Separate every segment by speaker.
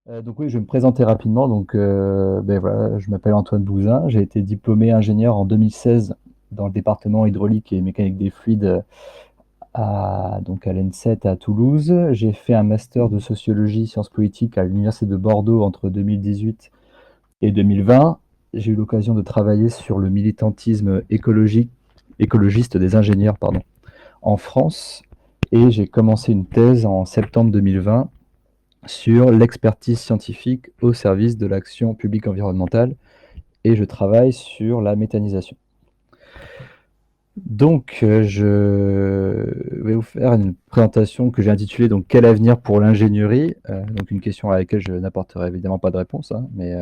Speaker 1: Donc oui, je vais me présenter rapidement. Voilà, je m'appelle Antoine Bouzin. J'ai été diplômé ingénieur en 2016 dans le département hydraulique et mécanique des fluides à l'ENSET à Toulouse. J'ai fait un master de sociologie sciences politiques à l'université de Bordeaux entre 2018 et 2020. J'ai eu l'occasion de travailler sur le militantisme écologiste des ingénieurs, en France, et j'ai commencé une thèse en septembre 2020 sur l'expertise scientifique au service de l'action publique environnementale, et je travaille sur la méthanisation. Je vais vous faire une présentation que j'ai intitulée Quel avenir pour l'ingénierie? Donc une question à laquelle je n'apporterai évidemment pas de réponse, hein, mais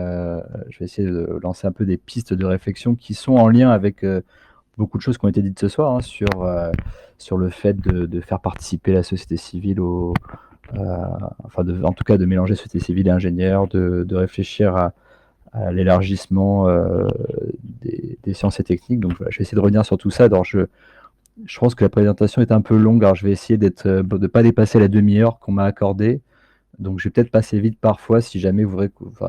Speaker 1: je vais essayer de lancer un peu des pistes de réflexion qui sont en lien avec beaucoup de choses qui ont été dites ce soir, hein, sur le fait de faire participer la société civile en tout cas de mélanger société civile et ingénieurs, de réfléchir à l'élargissement des sciences et techniques. Donc voilà, je vais essayer de revenir sur tout ça. Alors je pense que la présentation est un peu longue, alors je vais essayer de ne pas dépasser la demi-heure qu'on m'a accordée. Donc je vais peut-être passer vite parfois si jamais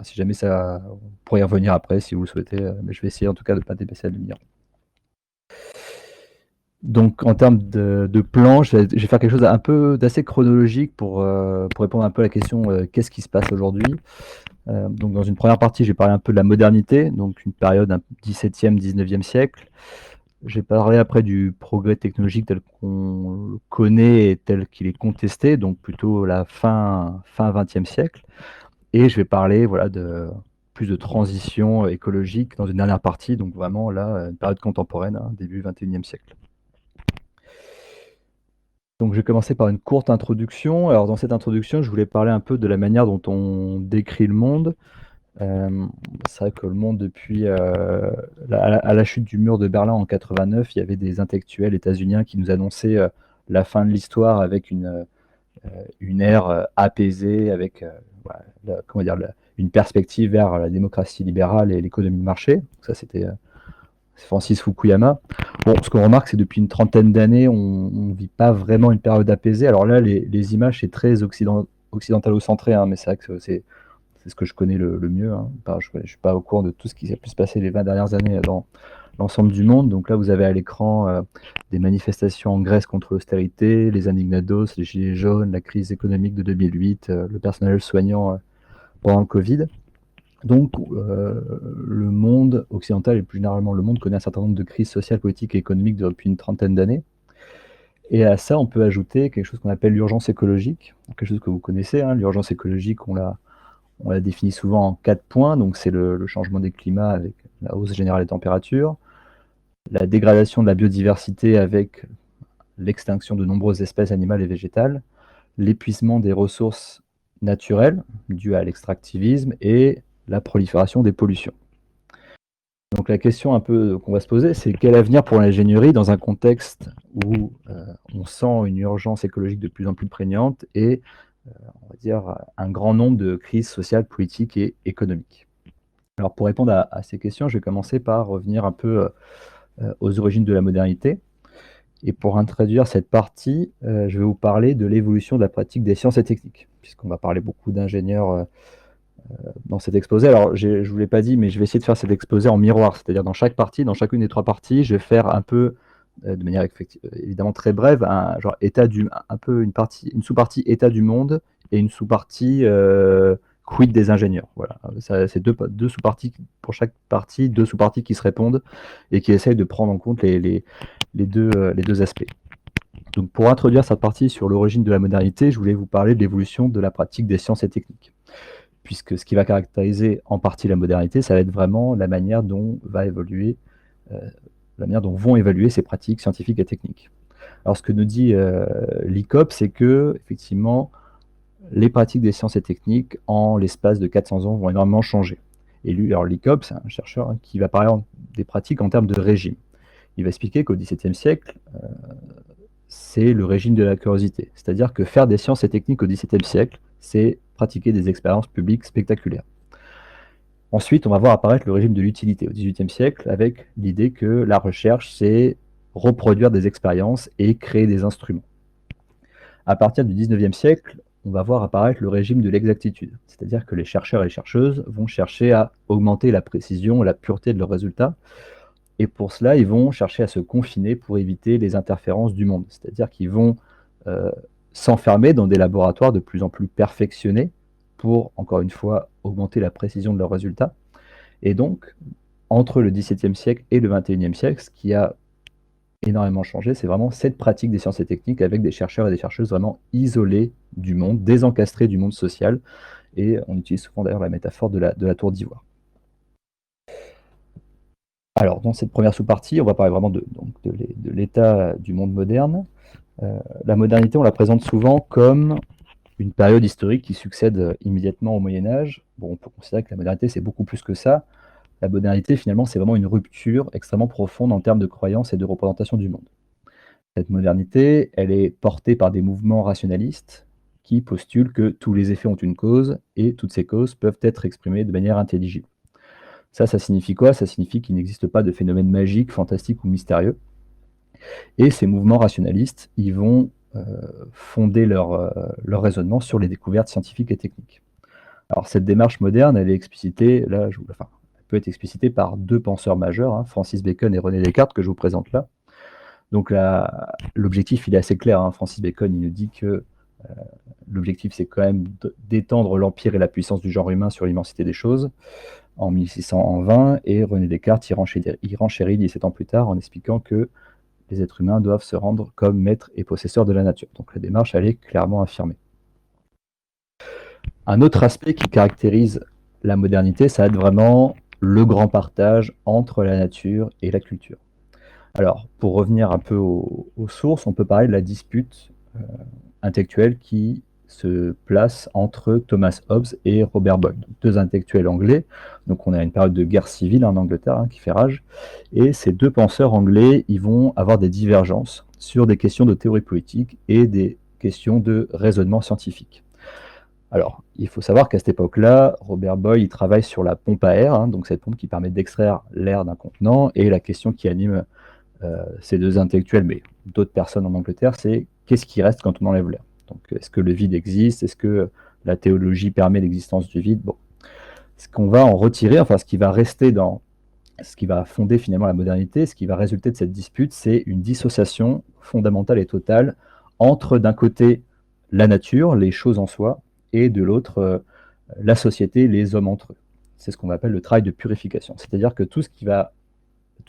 Speaker 1: si jamais ça, on pourrait y revenir après si vous le souhaitez, mais je vais essayer en tout cas de ne pas dépasser la demi-heure. Donc en termes de plan, je vais faire quelque chose un peu d'assez chronologique pour répondre un peu à la question qu'est-ce qui se passe aujourd'hui. Donc dans une première partie, j'ai parlé un peu de la modernité, donc une période 17e, 19e siècle. J'ai parlé après du progrès technologique tel qu'on le connaît et tel qu'il est contesté, donc plutôt la fin 20e siècle. Et je vais parler voilà, plus de transition écologique dans une dernière partie, donc vraiment là, une période contemporaine, hein, début 21e siècle. Donc je vais commencer par une courte introduction. Alors dans cette introduction, je voulais parler un peu de la manière dont on décrit le monde. C'est vrai que le monde depuis, à la chute du mur de Berlin en 89, il y avait des intellectuels états-uniens qui nous annonçaient, la fin de l'histoire avec une ère, apaisée avec, voilà, comment dire? Une perspective vers la démocratie libérale et l'économie de marché. Ça, c'était, Francis Fukuyama. Bon, ce qu'on remarque, c'est depuis une trentaine d'années, on ne vit pas vraiment une période apaisée. Alors là, les images, c'est très occidentalo-centré, hein, mais c'est vrai que c'est ce que je connais le mieux, hein. Je ne suis pas au courant de tout ce qui a pu se passer les 20 dernières années dans l'ensemble du monde. Donc là, vous avez à l'écran des manifestations en Grèce contre l'austérité, les indignados, les gilets jaunes, la crise économique de 2008, le personnel soignant pendant le Covid. Donc, le monde occidental et plus généralement le monde connaît un certain nombre de crises sociales, politiques et économiques depuis une trentaine d'années. Et à ça, on peut ajouter quelque chose qu'on appelle l'urgence écologique, quelque chose que vous connaissez, hein. L'urgence écologique, on la définit souvent en 4 points. Donc, c'est le changement des climats avec la hausse générale des températures, la dégradation de la biodiversité avec l'extinction de nombreuses espèces animales et végétales, l'épuisement des ressources naturelles dues à l'extractivisme et la prolifération des pollutions. Donc la question un peu qu'on va se poser, c'est quel avenir pour l'ingénierie dans un contexte où on sent une urgence écologique de plus en plus prégnante et on va dire un grand nombre de crises sociales, politiques et économiques. Alors pour répondre à ces questions, je vais commencer par revenir un peu aux origines de la modernité. Et pour introduire cette partie, je vais vous parler de l'évolution de la pratique des sciences et techniques, puisqu'on va parler beaucoup d'ingénieurs dans cet exposé. Alors, je ne vous l'ai pas dit, mais je vais essayer de faire cet exposé en miroir, c'est-à-dire dans chaque partie, dans chacune des 3 parties, je vais faire un peu, de manière évidemment très brève, un genre un peu une sous-partie état du monde et une sous-partie quid des ingénieurs. Voilà, c'est deux sous-parties pour chaque partie, 2 sous-parties qui se répondent et qui essayent de prendre en compte les deux aspects. Donc, pour introduire cette partie sur l'origine de la modernité, je voulais vous parler de l'évolution de la pratique des sciences et techniques. Puisque ce qui va caractériser en partie la modernité, ça va être vraiment la manière dont vont évoluer ces pratiques scientifiques et techniques. Alors ce que nous dit l'ICOP, c'est que effectivement les pratiques des sciences et techniques en l'espace de 400 ans vont énormément changer. Et lui, alors l'ICOP, c'est un chercheur qui va parler des pratiques en termes de régime. Il va expliquer qu'au XVIIe siècle, c'est le régime de la curiosité. C'est-à-dire que faire des sciences et techniques au XVIIe siècle, c'est pratiquer des expériences publiques spectaculaires. Ensuite, on va voir apparaître le régime de l'utilité au XVIIIe siècle avec l'idée que la recherche, c'est reproduire des expériences et créer des instruments. À partir du XIXe siècle, on va voir apparaître le régime de l'exactitude. C'est-à-dire que les chercheurs et les chercheuses vont chercher à augmenter la précision et la pureté de leurs résultats. Et pour cela, ils vont chercher à se confiner pour éviter les interférences du monde. C'est-à-dire qu'ils vont euh, s'enfermer dans des laboratoires de plus en plus perfectionnés pour, encore une fois, augmenter la précision de leurs résultats. Et donc, entre le XVIIe siècle et le XXIe siècle, ce qui a énormément changé, c'est vraiment cette pratique des sciences et techniques avec des chercheurs et des chercheuses vraiment isolés du monde, désencastrés du monde social. Et on utilise souvent d'ailleurs la métaphore de la tour d'ivoire. Alors, dans cette première sous-partie, on va parler vraiment de l'état du monde moderne. La modernité, on la présente souvent comme une période historique qui succède immédiatement au Moyen-Âge. Bon, on peut considérer que la modernité, c'est beaucoup plus que ça. La modernité, finalement, c'est vraiment une rupture extrêmement profonde en termes de croyances et de représentation du monde. Cette modernité, elle est portée par des mouvements rationalistes qui postulent que tous les effets ont une cause et toutes ces causes peuvent être exprimées de manière intelligible. Ça signifie quoi? Ça signifie qu'il n'existe pas de phénomène magique, fantastique ou mystérieux. Et ces mouvements rationalistes, ils vont fonder leur raisonnement sur les découvertes scientifiques et techniques. Alors cette démarche moderne, elle est explicitée, elle peut être explicitée par deux penseurs majeurs, hein, Francis Bacon et René Descartes, que je vous présente là. Donc l'objectif, il est assez clair, hein. Francis Bacon, il nous dit que l'objectif, c'est quand même d'étendre l'empire et la puissance du genre humain sur l'immensité des choses, en 1620, et René Descartes, il renchérit 17 ans plus tard en expliquant que les êtres humains doivent se rendre comme maîtres et possesseurs de la nature. Donc la démarche, elle est clairement affirmée. Un autre aspect qui caractérise la modernité, ça va être vraiment le grand partage entre la nature et la culture. Alors, pour revenir un peu aux sources, on peut parler de la dispute intellectuelle qui se place entre Thomas Hobbes et Robert Boyle, deux intellectuels anglais. Donc on a une période de guerre civile en Angleterre qui fait rage, et ces deux penseurs anglais, ils vont avoir des divergences sur des questions de théorie politique et des questions de raisonnement scientifique. Alors, il faut savoir qu'à cette époque-là, Robert Boyle il travaille sur la pompe à air, donc cette pompe qui permet d'extraire l'air d'un contenant, et la question qui anime ces deux intellectuels, mais d'autres personnes en Angleterre, c'est qu'est-ce qui reste quand on enlève l'air? Donc, est-ce que le vide existe? Est-ce que la théologie permet l'existence du vide? Bon, ce qu'on va en retirer, enfin, ce qui va rester dans ce qui va fonder finalement la modernité, ce qui va résulter de cette dispute, c'est une dissociation fondamentale et totale entre, d'un côté, la nature, les choses en soi, et de l'autre, la société, les hommes entre eux. C'est ce qu'on appelle le travail de purification. C'est-à-dire que tous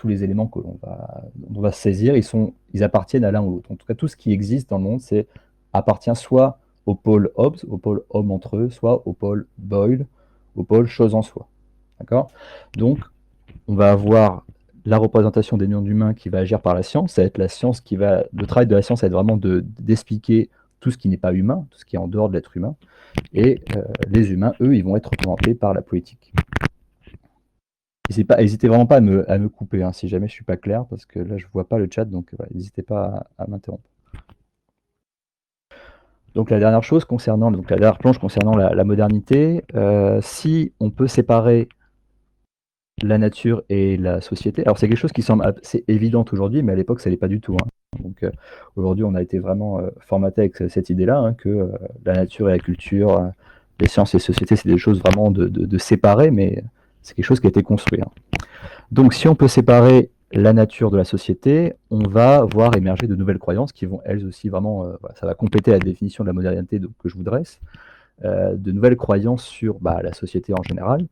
Speaker 1: les éléments dont on va se saisir, ils appartiennent à l'un ou l'autre. En tout cas, tout ce qui existe dans le monde, appartient soit au pôle Hobbes, au pôle homme entre eux, soit au pôle Boyle, au pôle chose en soi. D'accord? Donc, on va avoir la représentation des mondes humains qui va agir par la science. Ça va être le travail de la science, ça va être vraiment d'expliquer tout ce qui n'est pas humain, tout ce qui est en dehors de l'être humain. Et les humains, eux, ils vont être représentés par la poétique. N'hésitez vraiment pas à me couper si jamais je suis pas clair, parce que là je vois pas le chat, donc n'hésitez pas à m'interrompre. Donc la dernière plonge concernant la modernité, si on peut séparer la nature et la société, alors c'est quelque chose qui semble assez évident aujourd'hui, mais à l'époque ça l'est pas du tout. Donc aujourd'hui on a été vraiment formaté avec cette idée-là, que la nature et la culture, les sciences et la société, c'est des choses vraiment de séparées, mais c'est quelque chose qui a été construit. Donc si on peut séparer la nature de la société, on va voir émerger de nouvelles croyances qui vont elles aussi vraiment, ça va compléter la définition de la modernité que je vous dresse, de nouvelles croyances sur la société en général.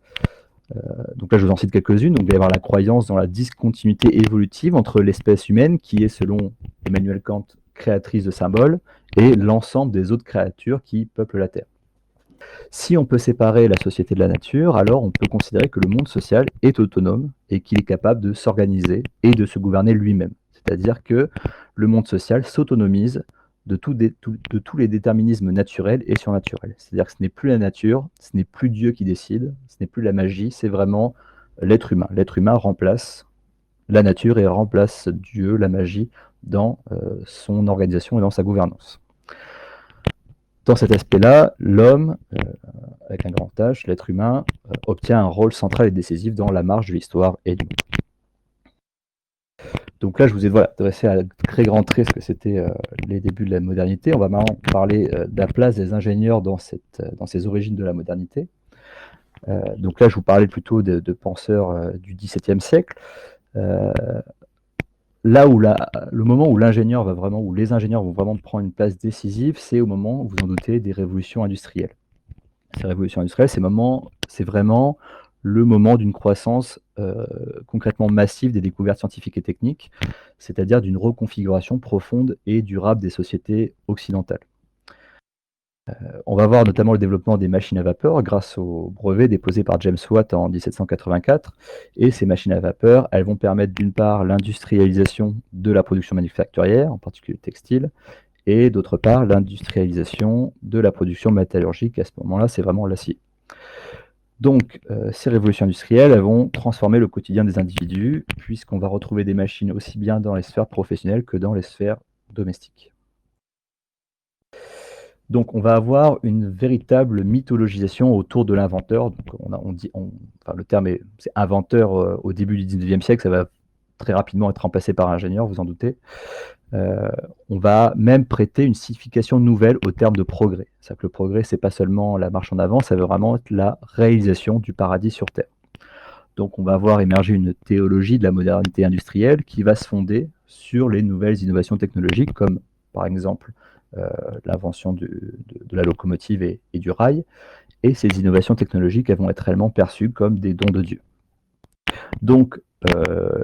Speaker 1: Donc là je vous en cite quelques-unes. Donc il va y avoir la croyance dans la discontinuité évolutive entre l'espèce humaine, qui est selon Emmanuel Kant créatrice de symboles, et l'ensemble des autres créatures qui peuplent la Terre. Si on peut séparer la société de la nature, alors on peut considérer que le monde social est autonome et qu'il est capable de s'organiser et de se gouverner lui-même. C'est-à-dire que le monde social s'autonomise de tous les déterminismes naturels et surnaturels. C'est-à-dire que ce n'est plus la nature, ce n'est plus Dieu qui décide, ce n'est plus la magie, c'est vraiment l'être humain. L'être humain remplace la nature et remplace Dieu, la magie, dans son organisation et dans sa gouvernance. Dans cet aspect-là, l'homme, avec un grand H, l'être humain, obtient un rôle central et décisif dans la marche de l'histoire et du monde. Donc là, je vous ai voilà, dressé à très grands traits ce que c'était les débuts de la modernité. On va maintenant parler de la place des ingénieurs dans ces origines de la modernité. Donc là, je vous parlais plutôt de penseurs du XVIIe siècle. Là où le moment où l'ingénieur va vraiment, où les ingénieurs vont vraiment prendre une place décisive, c'est au moment, vous en doutez, des révolutions industrielles. Ces révolutions industrielles, c'est vraiment le moment d'une croissance concrètement massive des découvertes scientifiques et techniques, c'est-à-dire d'une reconfiguration profonde et durable des sociétés occidentales. On va voir notamment le développement des machines à vapeur grâce au brevet déposé par James Watt en 1784. Et ces machines à vapeur, elles vont permettre d'une part l'industrialisation de la production manufacturière, en particulier textile, et d'autre part l'industrialisation de la production métallurgique. À ce moment-là, c'est vraiment l'acier. Donc, ces révolutions industrielles, elles vont transformer le quotidien des individus, puisqu'on va retrouver des machines aussi bien dans les sphères professionnelles que dans les sphères domestiques. Donc, on va avoir une véritable mythologisation autour de l'inventeur. Donc, enfin, le terme c'est inventeur au début du 19e siècle, ça va très rapidement être remplacé par ingénieur, vous en doutez. On va même prêter une signification nouvelle au terme de progrès. C'est-à-dire que le progrès, c'est pas seulement la marche en avant, ça veut vraiment être la réalisation du paradis sur Terre. Donc, on va voir émerger une théologie de la modernité industrielle qui va se fonder sur les nouvelles innovations technologiques, comme par exemple l'invention de la locomotive et du rail. Et ces innovations technologiques, elles vont être réellement perçues comme des dons de Dieu. Donc,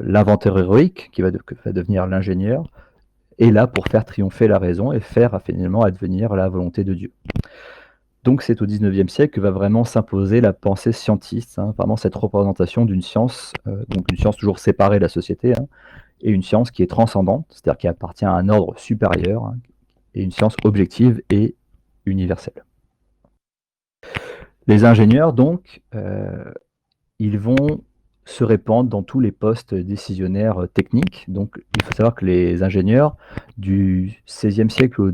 Speaker 1: l'inventeur héroïque, qui va devenir l'ingénieur, est là pour faire triompher la raison et faire finalement advenir la volonté de Dieu. Donc c'est au XIXe siècle que va vraiment s'imposer la pensée scientiste, vraiment cette représentation d'une science, donc une science toujours séparée de la société, et une science qui est transcendante, c'est-à-dire qui appartient à un ordre supérieur, et une science objective et universelle. Les ingénieurs, donc, ils vont se répandre dans tous les postes décisionnaires techniques. Donc, il faut savoir que les ingénieurs du XVIe siècle au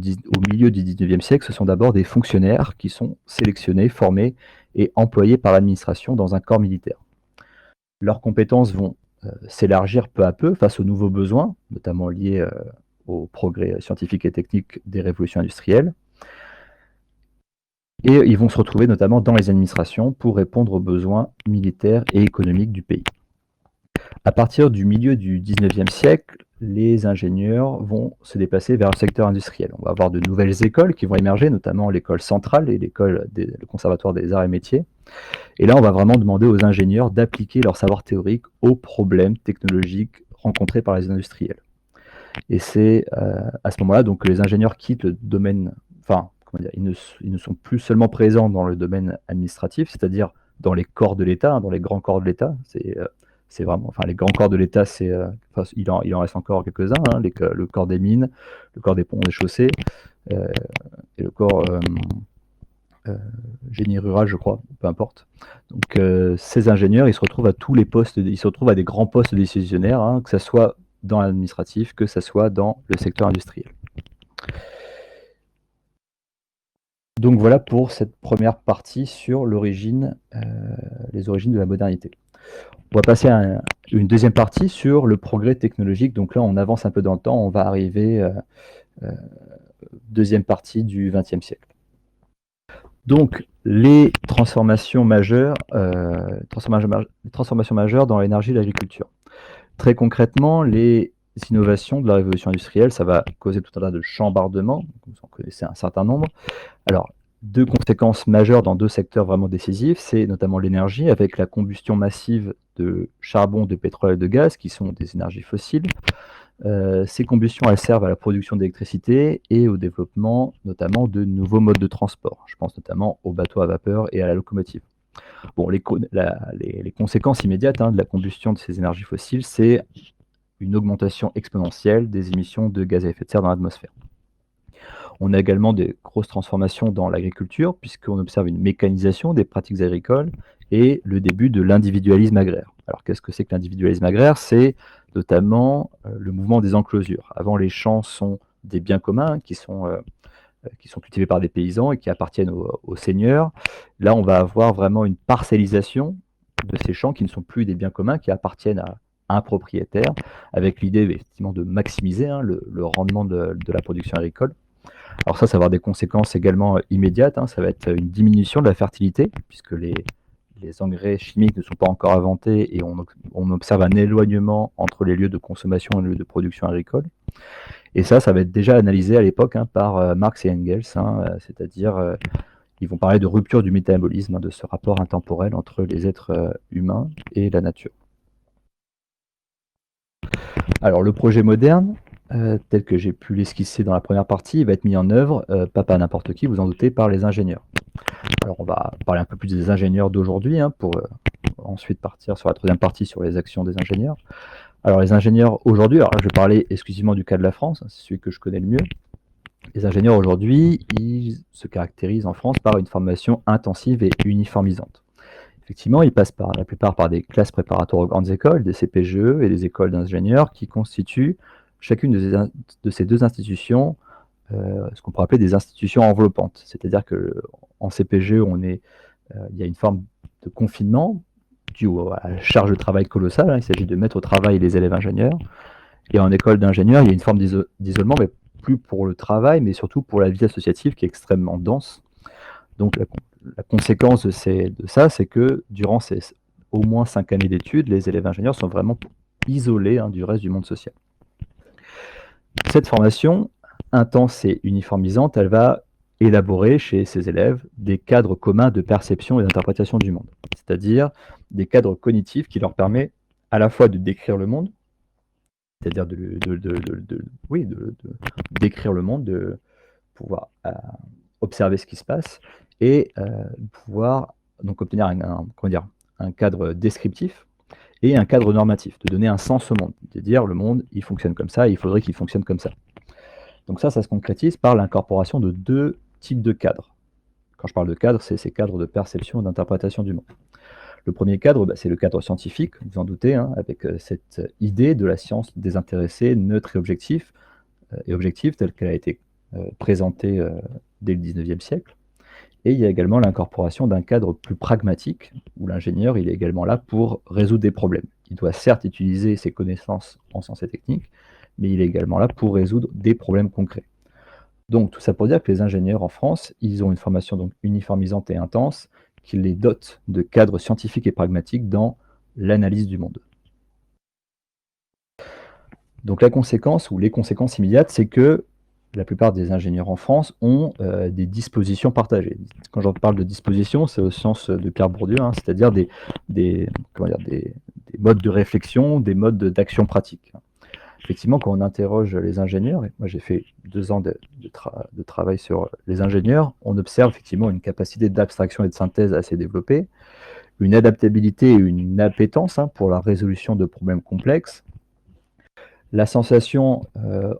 Speaker 1: milieu du XIXe siècle, ce sont d'abord des fonctionnaires qui sont sélectionnés, formés et employés par l'administration dans un corps militaire. Leurs compétences vont s'élargir peu à peu face aux nouveaux besoins, notamment liés au progrès scientifique et technique des révolutions industrielles. Et ils vont se retrouver notamment dans les administrations pour répondre aux besoins militaires et économiques du pays. À partir du milieu du XIXe siècle, les ingénieurs vont se déplacer vers le secteur industriel. On va avoir de nouvelles écoles qui vont émerger, notamment l'école centrale et le conservatoire des arts et métiers. Et là, on va vraiment demander aux ingénieurs d'appliquer leur savoir théorique aux problèmes technologiques rencontrés par les industriels. Et c'est à ce moment-là donc, que les ingénieurs quittent le domaine, enfin, ils ne sont plus seulement présents dans le domaine administratif, c'est-à-dire dans les corps de l'État, dans les grands corps de l'État. C'est vraiment, enfin, les grands corps de l'État, il en reste encore quelques-uns, le corps des mines, le corps des ponts et des chaussées, et le corps génie rural, je crois, peu importe. Donc, ces ingénieurs, ils se retrouvent à tous les postes, ils se retrouvent à des grands postes décisionnaires, que ce soit dans l'administratif, que ce soit dans le secteur industriel. Donc voilà pour cette première partie sur les origines de la modernité. On va passer à une deuxième partie sur le progrès technologique. Donc là, on avance un peu dans le temps, on va arriver deuxième partie du XXe siècle. Donc, les transformations majeures dans l'énergie et l'agriculture. Très concrètement, les innovations de la révolution industrielle, ça va causer tout un tas de chambardements, vous en connaissez un certain nombre. Alors, deux conséquences majeures dans deux secteurs vraiment décisifs, c'est notamment l'énergie, avec la combustion massive de charbon, de pétrole et de gaz, qui sont des énergies fossiles. Ces combustions, elles servent à la production d'électricité et au développement notamment de nouveaux modes de transport. Je pense notamment aux bateaux à vapeur et à la locomotive. Bon, les conséquences immédiates de la combustion de ces énergies fossiles, c'est une augmentation exponentielle des émissions de gaz à effet de serre dans l'atmosphère. On a également des grosses transformations dans l'agriculture, puisqu'on observe une mécanisation des pratiques agricoles et le début de l'individualisme agraire. Alors, qu'est-ce que c'est que l'individualisme agraire? C'est notamment le mouvement des enclosures. Avant, les champs sont des biens communs qui sont cultivés par des paysans et qui appartiennent aux seigneurs. Là, on va avoir vraiment une parcellisation de ces champs qui ne sont plus des biens communs, qui appartiennent un propriétaire, avec l'idée effectivement de maximiser le rendement de la production agricole. Alors ça va avoir des conséquences également immédiates, ça va être une diminution de la fertilité, puisque les engrais chimiques ne sont pas encore inventés et on observe un éloignement entre les lieux de consommation et les lieux de production agricole. Et ça va être déjà analysé à l'époque par Marx et Engels, c'est-à-dire ils vont parler de rupture du métabolisme, de ce rapport intemporel entre les êtres humains et la nature. Alors le projet moderne, tel que j'ai pu l'esquisser dans la première partie, il va être mis en œuvre, pas par n'importe qui, vous en doutez, par les ingénieurs. Alors on va parler un peu plus des ingénieurs d'aujourd'hui, pour ensuite partir sur la troisième partie sur les actions des ingénieurs. Alors les ingénieurs aujourd'hui, alors je vais parler exclusivement du cas de la France, c'est celui que je connais le mieux. Les ingénieurs aujourd'hui, ils se caractérisent en France par une formation intensive et uniformisante. Effectivement, ils passent la plupart par des classes préparatoires aux grandes écoles, des CPGE et des écoles d'ingénieurs qui constituent chacune de ces deux institutions ce qu'on pourrait appeler des institutions enveloppantes. C'est-à-dire qu'en CPGE, il y a une forme de confinement dû à la charge de travail colossale. Il s'agit de mettre au travail les élèves ingénieurs. Et en école d'ingénieurs, il y a une forme d'isolement, mais plus pour le travail, mais surtout pour la vie associative qui est extrêmement dense. Donc la conséquence de ça, c'est que durant ces au moins 5 années d'études, les élèves ingénieurs sont vraiment isolés du reste du monde social. Cette formation intense et uniformisante, elle va élaborer chez ces élèves des cadres communs de perception et d'interprétation du monde, c'est-à-dire des cadres cognitifs qui leur permettent à la fois de décrire le monde, c'est-à-dire de décrire le monde, de pouvoir observer ce qui se passe et pouvoir donc obtenir un cadre descriptif et un cadre normatif, de donner un sens au monde, de dire le monde, il fonctionne comme ça, il faudrait qu'il fonctionne comme ça. Donc ça se concrétise par l'incorporation de deux types de cadres. Quand je parle de cadres, c'est ces cadres de perception et d'interprétation du monde. Le premier cadre, c'est le cadre scientifique, vous en doutez, avec cette idée de la science désintéressée, neutre et objective telle qu'elle a été présentée dès le XIXe siècle. Et il y a également l'incorporation d'un cadre plus pragmatique, où l'ingénieur il est également là pour résoudre des problèmes. Il doit certes utiliser ses connaissances en sciences et techniques, mais il est également là pour résoudre des problèmes concrets. Donc tout ça pour dire que les ingénieurs en France, ils ont une formation donc uniformisante et intense, qui les dote de cadres scientifiques et pragmatiques dans l'analyse du monde. Donc la conséquence, ou les conséquences immédiates, c'est que la plupart des ingénieurs en France ont des dispositions partagées. Quand je parle de dispositions, c'est au sens de Pierre Bourdieu, c'est-à-dire des modes de réflexion, des modes d'action pratique. Effectivement, quand on interroge les ingénieurs, et moi j'ai fait 2 ans de travail sur les ingénieurs, on observe effectivement une capacité d'abstraction et de synthèse assez développée, une adaptabilité et une appétence pour la résolution de problèmes complexes, la sensation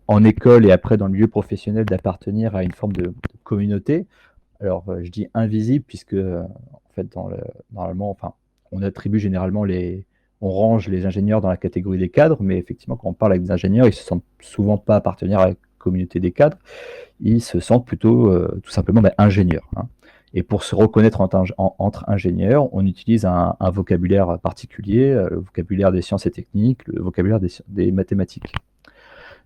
Speaker 1: en école et après dans le milieu professionnel d'appartenir à une forme de communauté. Alors je dis invisible puisque en fait normalement, on attribue généralement on range les ingénieurs dans la catégorie des cadres, mais effectivement quand on parle avec des ingénieurs, ils ne se sentent souvent pas appartenir à la communauté des cadres, ils se sentent plutôt tout simplement ingénieurs. Et pour se reconnaître entre ingénieurs, on utilise un vocabulaire particulier, le vocabulaire des sciences et techniques, le vocabulaire des mathématiques.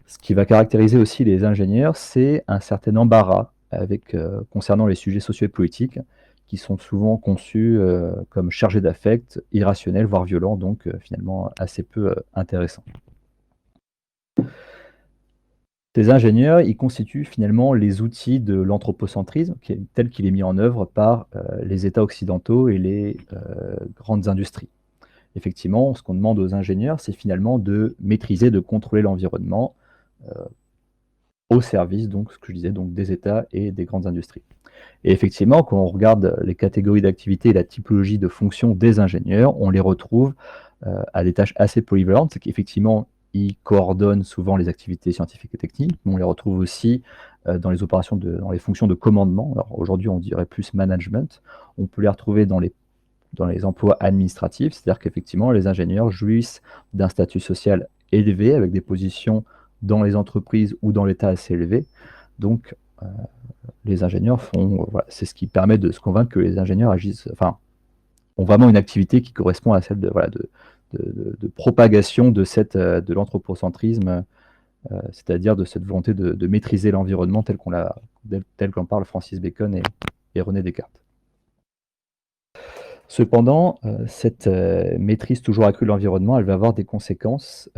Speaker 1: Ce qui va caractériser aussi les ingénieurs, c'est un certain embarras concernant les sujets sociaux et politiques, qui sont souvent conçus comme chargés d'affect, irrationnels, voire violents, donc finalement assez peu intéressants. Ces ingénieurs, ils constituent finalement les outils de l'anthropocentrisme tel qu'il est mis en œuvre par les États occidentaux et les grandes industries. Effectivement, ce qu'on demande aux ingénieurs, c'est finalement de maîtriser, de contrôler l'environnement au service, donc, ce que je disais, donc, des États et des grandes industries. Et effectivement, quand on regarde les catégories d'activité et la typologie de fonctions des ingénieurs, on les retrouve à des tâches assez polyvalentes. C'est qu'effectivement, ils coordonnent souvent les activités scientifiques et techniques, mais on les retrouve aussi dans les opérations, dans les fonctions de commandement. Alors aujourd'hui, on dirait plus management. On peut les retrouver dans les emplois administratifs, c'est-à-dire qu'effectivement, les ingénieurs jouissent d'un statut social élevé, avec des positions dans les entreprises ou dans l'État assez élevées. Donc, les ingénieurs c'est ce qui permet de se convaincre que les ingénieurs ont vraiment une activité qui correspond à celle de propagation de l'anthropocentrisme, c'est-à-dire de cette volonté de maîtriser l'environnement tel qu'en parle Francis Bacon et René Descartes. Cependant, cette maîtrise toujours accrue de l'environnement, elle va avoir des conséquences,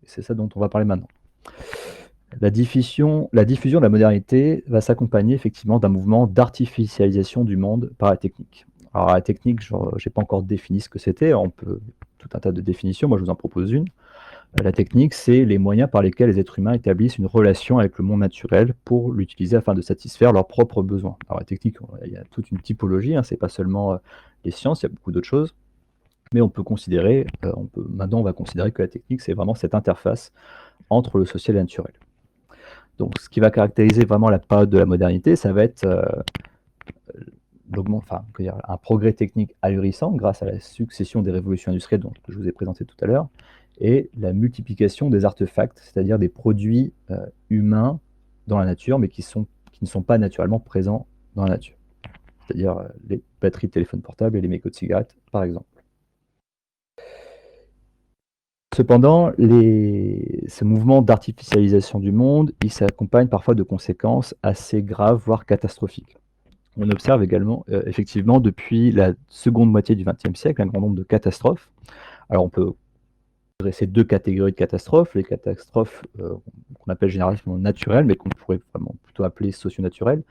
Speaker 1: c'est ça dont on va parler maintenant. La diffusion de la modernité va s'accompagner effectivement d'un mouvement d'artificialisation du monde par la technique. Alors la technique, je n'ai pas encore défini ce que c'était, on peut tout un tas de définitions, moi je vous en propose une. La technique, c'est les moyens par lesquels les êtres humains établissent une relation avec le monde naturel pour l'utiliser afin de satisfaire leurs propres besoins. Alors la technique, il y a toute une typologie, hein, c'est pas seulement les sciences, il y a beaucoup d'autres choses, mais on peut considérer, maintenant on va considérer que la technique, c'est vraiment cette interface entre le social et le naturel. Donc ce qui va caractériser vraiment la période de la modernité, ça va être un progrès technique ahurissant grâce à la succession des révolutions industrielles dont je vous ai présenté tout à l'heure, et la multiplication des artefacts, c'est-à-dire des produits humains dans la nature, mais qui ne sont pas naturellement présents dans la nature. C'est-à-dire les batteries de téléphone portable et les mégots de cigarettes, par exemple. Cependant, ce mouvement d'artificialisation du monde, il s'accompagne parfois de conséquences assez graves, voire catastrophiques. On observe également, effectivement, depuis la seconde moitié du XXe siècle, un grand nombre de catastrophes. Alors on peut dresser deux catégories de catastrophes. Les catastrophes qu'on appelle généralement naturelles, mais qu'on pourrait vraiment plutôt appeler socio-naturelles.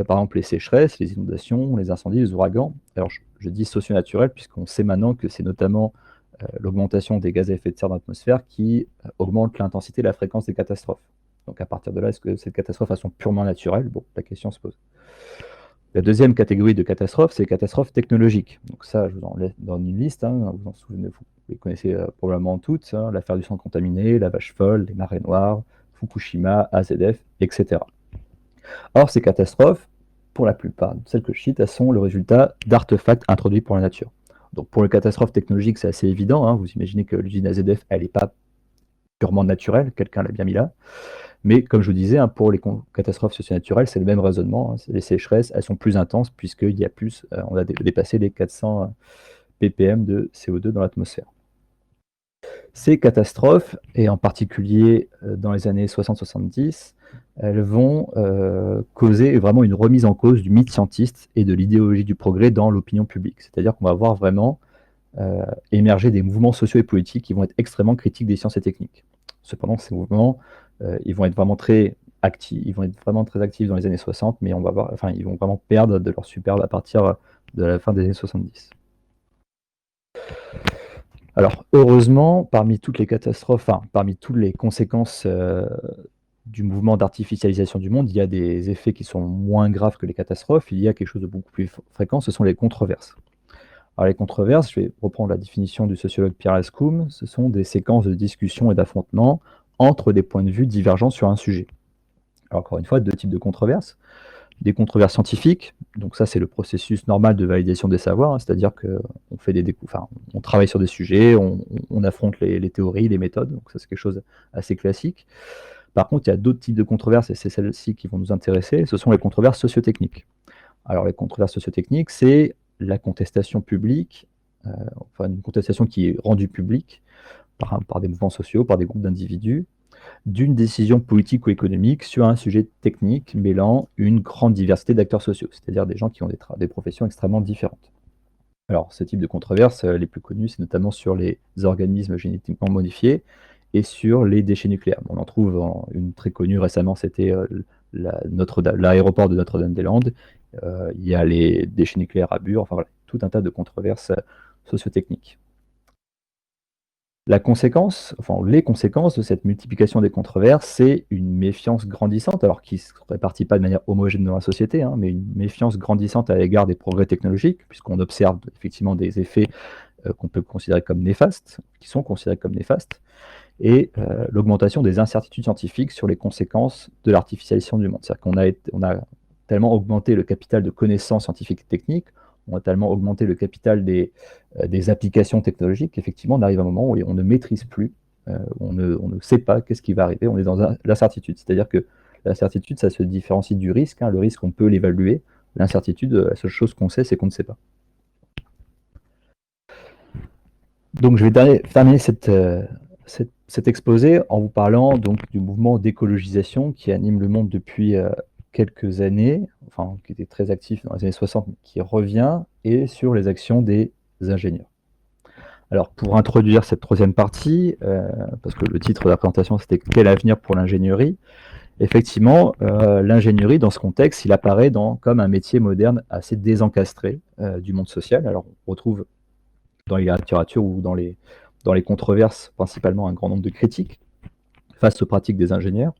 Speaker 1: Par exemple, les sécheresses, les inondations, les incendies, les ouragans. Alors je dis socio-naturelles puisqu'on sait maintenant que c'est notamment l'augmentation des gaz à effet de serre dans l'atmosphère qui augmente l'intensité et la fréquence des catastrophes. Donc à partir de là, est-ce que ces catastrophes elles sont purement naturelles? Bon, la question se pose. La deuxième catégorie de catastrophes, c'est les catastrophes technologiques. Donc ça, je vous en donne une liste, hein, vous en souvenez, vous les connaissez probablement toutes, hein, l'affaire du sang contaminé, la vache folle, les marées noires, Fukushima, AZF, etc. Or, ces catastrophes, pour la plupart, celles que je cite, elles sont le résultat d'artefacts introduits par la nature. Donc pour les catastrophes technologiques, c'est assez évident, hein, vous imaginez que l'usine AZF, elle n'est pas purement naturelle, quelqu'un l'a bien mis là. Mais comme je vous disais, hein, pour les catastrophes socio-naturelles, c'est le même raisonnement, hein. Les sécheresses, elles sont plus intenses puisqu'il y a plus, on a dépassé les 400 ppm de CO2 dans l'atmosphère. Ces catastrophes, et en particulier dans les années 60-70, elles vont causer vraiment une remise en cause du mythe scientiste et de l'idéologie du progrès dans l'opinion publique. C'est-à-dire qu'on va voir vraiment émerger des mouvements sociaux et politiques qui vont être extrêmement critiques des sciences et techniques. Cependant, ces mouvements, ils vont être vraiment très actifs dans les années 60, mais ils vont vraiment perdre de leur superbe à partir de la fin des années 70. Alors, heureusement, parmi toutes les catastrophes, parmi toutes les conséquences du mouvement d'artificialisation du monde, il y a des effets qui sont moins graves que les catastrophes. Il y a quelque chose de beaucoup plus fréquent, ce sont les controverses. Alors, les controverses, je vais reprendre la définition du sociologue Pierre Lascoum, ce sont des séquences de discussions et d'affrontements entre des points de vue divergents sur un sujet. Alors, encore une fois, deux types de controverses. Des controverses scientifiques, donc ça c'est le processus normal de validation des savoirs, hein, c'est-à-dire qu'on fait on travaille sur des sujets, on affronte les théories, les méthodes, donc ça c'est quelque chose d'assez classique. Par contre, il y a d'autres types de controverses, et c'est celles-ci qui vont nous intéresser, ce sont les controverses sociotechniques. Alors les controverses sociotechniques, c'est la contestation publique, une contestation qui est rendue publique par des mouvements sociaux, par des groupes d'individus, d'une décision politique ou économique sur un sujet technique mêlant une grande diversité d'acteurs sociaux, c'est-à-dire des gens qui ont des professions extrêmement différentes. Alors, ce type de controverses, les plus connues, c'est notamment sur les organismes génétiquement modifiés et sur les déchets nucléaires. On en trouve une très connue récemment, c'était l'aéroport de Notre-Dame-des-Landes. Il y a les déchets nucléaires à Bure, enfin voilà, tout un tas de controverses sociotechniques. Les conséquences de cette multiplication des controverses, c'est une méfiance grandissante, alors qui ne se répartit pas de manière homogène dans la société, hein, mais une méfiance grandissante à l'égard des progrès technologiques, puisqu'on observe effectivement des effets qu'on peut considérer comme néfastes, qui sont considérés comme néfastes, et l'augmentation des incertitudes scientifiques sur les conséquences de l'artificialisation du monde. C'est-à-dire qu'on a tellement augmenté le capital de connaissances scientifiques et techniques, on a tellement augmenté le capital des applications technologiques qu'effectivement, on arrive à un moment où on ne maîtrise plus, on ne sait pas qu'est-ce qui va arriver, on est dans l'incertitude. C'est-à-dire que l'incertitude, ça se différencie du risque, hein. Le risque, on peut l'évaluer. L'incertitude, la seule chose qu'on sait, c'est qu'on ne sait pas. Donc je vais terminer cet exposé en vous parlant donc du mouvement d'écologisation qui anime le monde depuis quelques années, enfin qui était très actif dans les années 60, mais qui revient, et sur les actions des ingénieurs. Alors pour introduire cette troisième partie, parce que le titre de la présentation c'était Quel avenir pour l'ingénierie? Effectivement, l'ingénierie dans ce contexte, il apparaît comme un métier moderne assez désencastré du monde social. Alors on retrouve dans les littératures ou dans les controverses, principalement un grand nombre de critiques face aux pratiques des ingénieurs.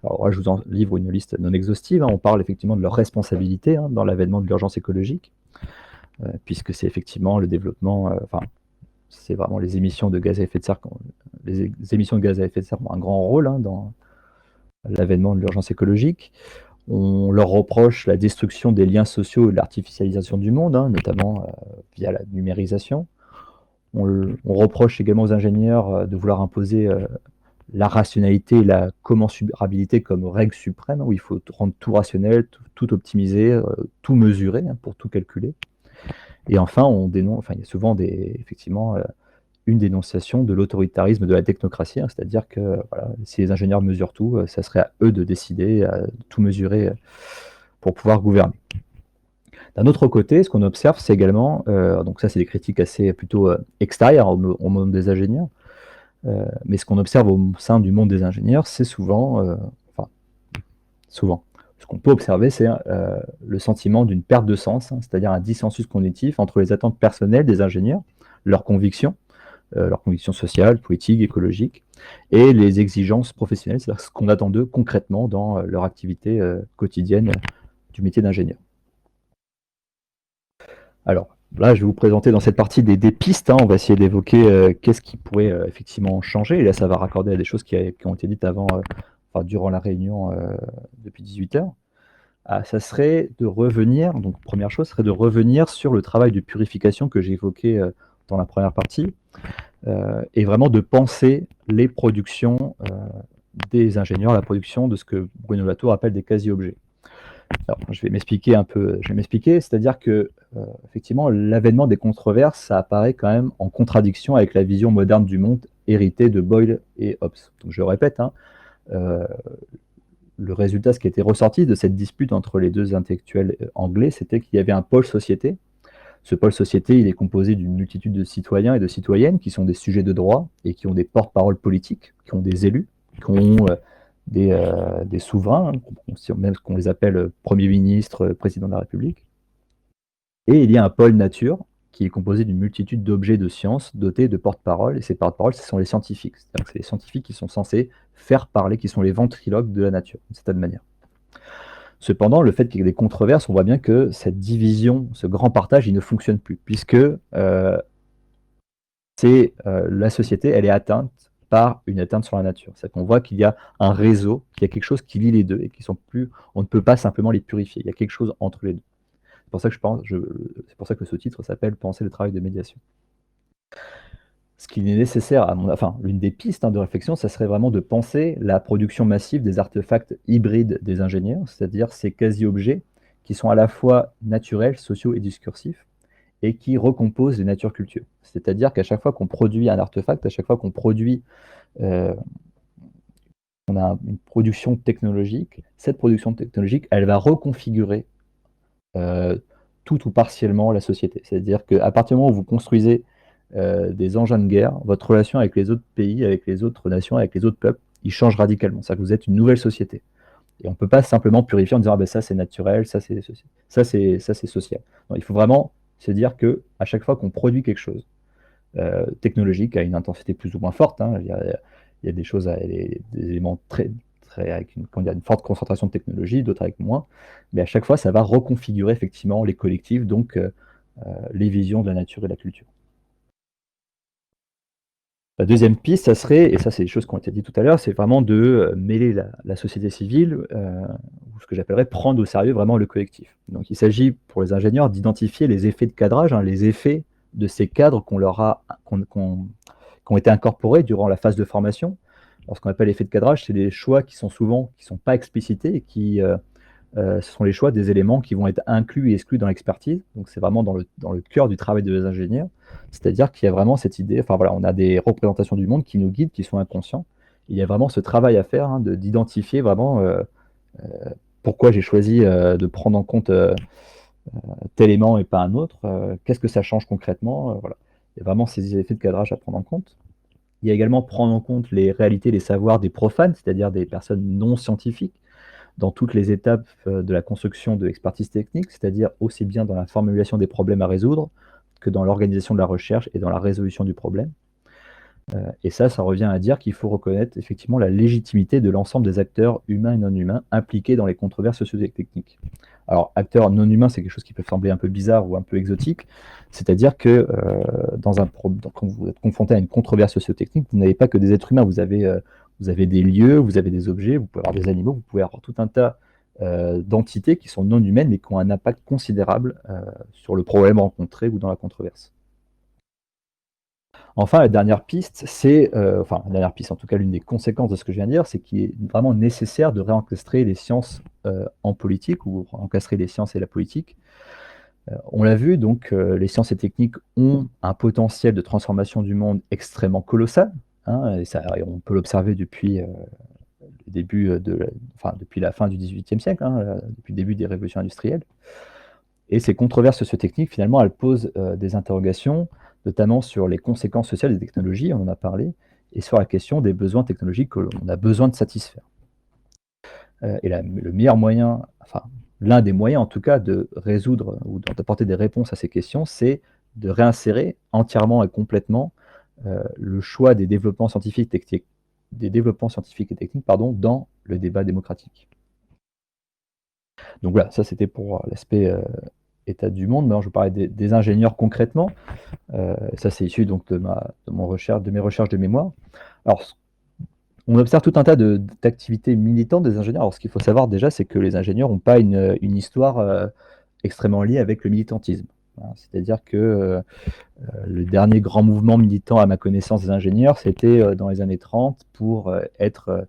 Speaker 1: Alors là, je vous en livre une liste non exhaustive, hein. On parle effectivement de leur responsabilité dans l'avènement de l'urgence écologique, puisque c'est effectivement le développement, c'est vraiment les émissions de gaz à effet de serre. Les émissions de gaz à effet de serre ont un grand rôle dans l'avènement de l'urgence écologique. On leur reproche la destruction des liens sociaux et l'artificialisation du monde, notamment via la numérisation. On reproche également aux ingénieurs de vouloir imposer la rationalité et la commensurabilité comme règle suprême, où il faut rendre tout rationnel, tout optimiser, tout mesurer pour tout calculer. Et enfin, il y a souvent effectivement une dénonciation de l'autoritarisme de la technocratie, c'est-à-dire que voilà, si les ingénieurs mesurent tout, ça serait à eux de décider, de tout mesurer pour pouvoir gouverner. D'un autre côté, ce qu'on observe, c'est également, donc ça c'est des critiques assez plutôt extérieures au monde des ingénieurs, mais ce qu'on observe au sein du monde des ingénieurs, c'est souvent, ce qu'on peut observer, c'est le sentiment d'une perte de sens, c'est-à-dire un dissensus cognitif entre les attentes personnelles des ingénieurs, leurs convictions sociales, politiques, écologiques, et les exigences professionnelles, c'est-à-dire ce qu'on attend d'eux concrètement dans leur activité quotidienne du métier d'ingénieur. Alors là, je vais vous présenter dans cette partie des pistes. On va essayer d'évoquer qu'est-ce qui pourrait effectivement changer. Et là, ça va raccorder à des choses qui ont été dites durant la réunion depuis 18 heures. Ça serait de revenir, donc première chose, serait de revenir sur le travail de purification que j'ai évoqué dans la première partie, et vraiment de penser les productions des ingénieurs, la production de ce que Bruno Latour appelle des quasi-objets. Alors, je vais m'expliquer, c'est-à-dire que effectivement, l'avènement des controverses, ça apparaît quand même en contradiction avec la vision moderne du monde héritée de Boyle et Hobbes. Donc, je répète, le résultat, ce qui était ressorti de cette dispute entre les deux intellectuels anglais, c'était qu'il y avait un pôle société. Ce pôle société, il est composé d'une multitude de citoyens et de citoyennes qui sont des sujets de droit et qui ont des porte-paroles politiques, qui ont des élus, qui ont des souverains, même qu'on les appelle Premier ministre, Président de la République. Et il y a un pôle nature qui est composé d'une multitude d'objets de science dotés de porte-paroles, et ces porte-paroles, ce sont les scientifiques. C'est-à-dire que c'est les scientifiques qui sont censés faire parler, qui sont les ventriloques de la nature, d'une certaine manière. Cependant, le fait qu'il y ait des controverses, on voit bien que cette division, ce grand partage, il ne fonctionne plus, puisque la société, elle est atteinte par une atteinte sur la nature. C'est-à-dire qu'on voit qu'il y a un réseau, qu'il y a quelque chose qui lie les deux, et on ne peut pas simplement les purifier. Il y a quelque chose entre les deux. C'est pour ça que ce titre s'appelle Penser le travail de médiation. Ce qu'il est nécessaire, l'une des pistes de réflexion, ça serait vraiment de penser la production massive des artefacts hybrides des ingénieurs, c'est-à-dire ces quasi-objets qui sont à la fois naturels, sociaux et discursifs, et qui recomposent les natures-cultures. C'est-à-dire qu'à chaque fois qu'on produit un artefact, à chaque fois qu'on produit, on a une production technologique, cette production technologique, elle va reconfigurer tout ou partiellement la société. C'est-à-dire qu'à partir du moment où vous construisez des engins de guerre, votre relation avec les autres pays, avec les autres nations, avec les autres peuples, il change radicalement. C'est-à-dire que vous êtes une nouvelle société. Et on ne peut pas simplement purifier en disant ça c'est naturel, ça c'est social. Non, il faut vraiment se dire que à chaque fois qu'on produit quelque chose technologique à une intensité plus ou moins forte, il y a des choses, des éléments avec une forte concentration de technologie, d'autres avec moins, mais à chaque fois ça va reconfigurer effectivement les collectifs, donc les visions de la nature et de la culture. La deuxième piste, ça serait, et ça c'est des choses qui ont été dites tout à l'heure, c'est vraiment de mêler la société civile, ou ce que j'appellerais prendre au sérieux vraiment le collectif. Donc il s'agit pour les ingénieurs d'identifier les effets de cadrage, les effets de ces cadres qui ont été incorporés durant la phase de formation. Alors, ce qu'on appelle effet de cadrage, c'est des choix qui sont pas explicités et qui ce sont les choix des éléments qui vont être inclus et exclus dans l'expertise. Donc c'est vraiment dans le cœur du travail des ingénieurs. C'est-à-dire qu'il y a vraiment cette idée, enfin voilà, on a des représentations du monde qui nous guident, qui sont inconscients. Il y a vraiment ce travail à faire, hein, d'identifier vraiment pourquoi j'ai choisi de prendre en compte tel élément et pas un autre, qu'est-ce que ça change concrètement, voilà. Il y a vraiment ces effets de cadrage à prendre en compte. Il y a également prendre en compte les réalités, les savoirs des profanes, c'est-à-dire des personnes non scientifiques, dans toutes les étapes de la construction de l'expertise technique, c'est-à-dire aussi bien dans la formulation des problèmes à résoudre que dans l'organisation de la recherche et dans la résolution du problème. Et ça revient à dire qu'il faut reconnaître effectivement la légitimité de l'ensemble des acteurs humains et non humains impliqués dans les controverses socio-techniques. Alors, acteurs non humains, c'est quelque chose qui peut sembler un peu bizarre ou un peu exotique, c'est-à-dire que quand vous êtes confronté à une controverse socio-technique, vous n'avez pas que des êtres humains, vous avez des lieux, vous avez des objets, vous pouvez avoir des animaux, vous pouvez avoir tout un tas d'entités qui sont non humaines mais qui ont un impact considérable sur le problème rencontré ou dans la controverse. Enfin, la dernière piste, enfin, la dernière piste, en tout cas l'une des conséquences de ce que je viens de dire, c'est qu'il est vraiment nécessaire de réencastrer les sciences en politique ou réencastrer les sciences et la politique. On l'a vu, donc les sciences et techniques ont un potentiel de transformation du monde extrêmement colossal, hein, et on peut l'observer depuis le début enfin, depuis la fin du XVIIIe siècle, hein, depuis le début des révolutions industrielles. Et ces controverses socio-techniques, finalement, elles posent des interrogations, notamment sur les conséquences sociales des technologies, on en a parlé, et sur la question des besoins technologiques que l'on a besoin de satisfaire. Et le meilleur moyen, enfin, l'un des moyens en tout cas de résoudre ou d'apporter des réponses à ces questions, c'est de réinsérer entièrement et complètement le choix des développements scientifiques et techniques, pardon, dans le débat démocratique. Donc voilà, ça c'était pour l'aspect état du monde. Maintenant, je vais parler des ingénieurs concrètement. Ça, c'est issu donc de mes recherches de mémoire. Alors, on observe tout un tas d'activités militantes des ingénieurs. Alors, ce qu'il faut savoir déjà, c'est que les ingénieurs n'ont pas une histoire extrêmement liée avec le militantisme. Hein. C'est-à-dire que le dernier grand mouvement militant, à ma connaissance, des ingénieurs, c'était dans les années 30 pour être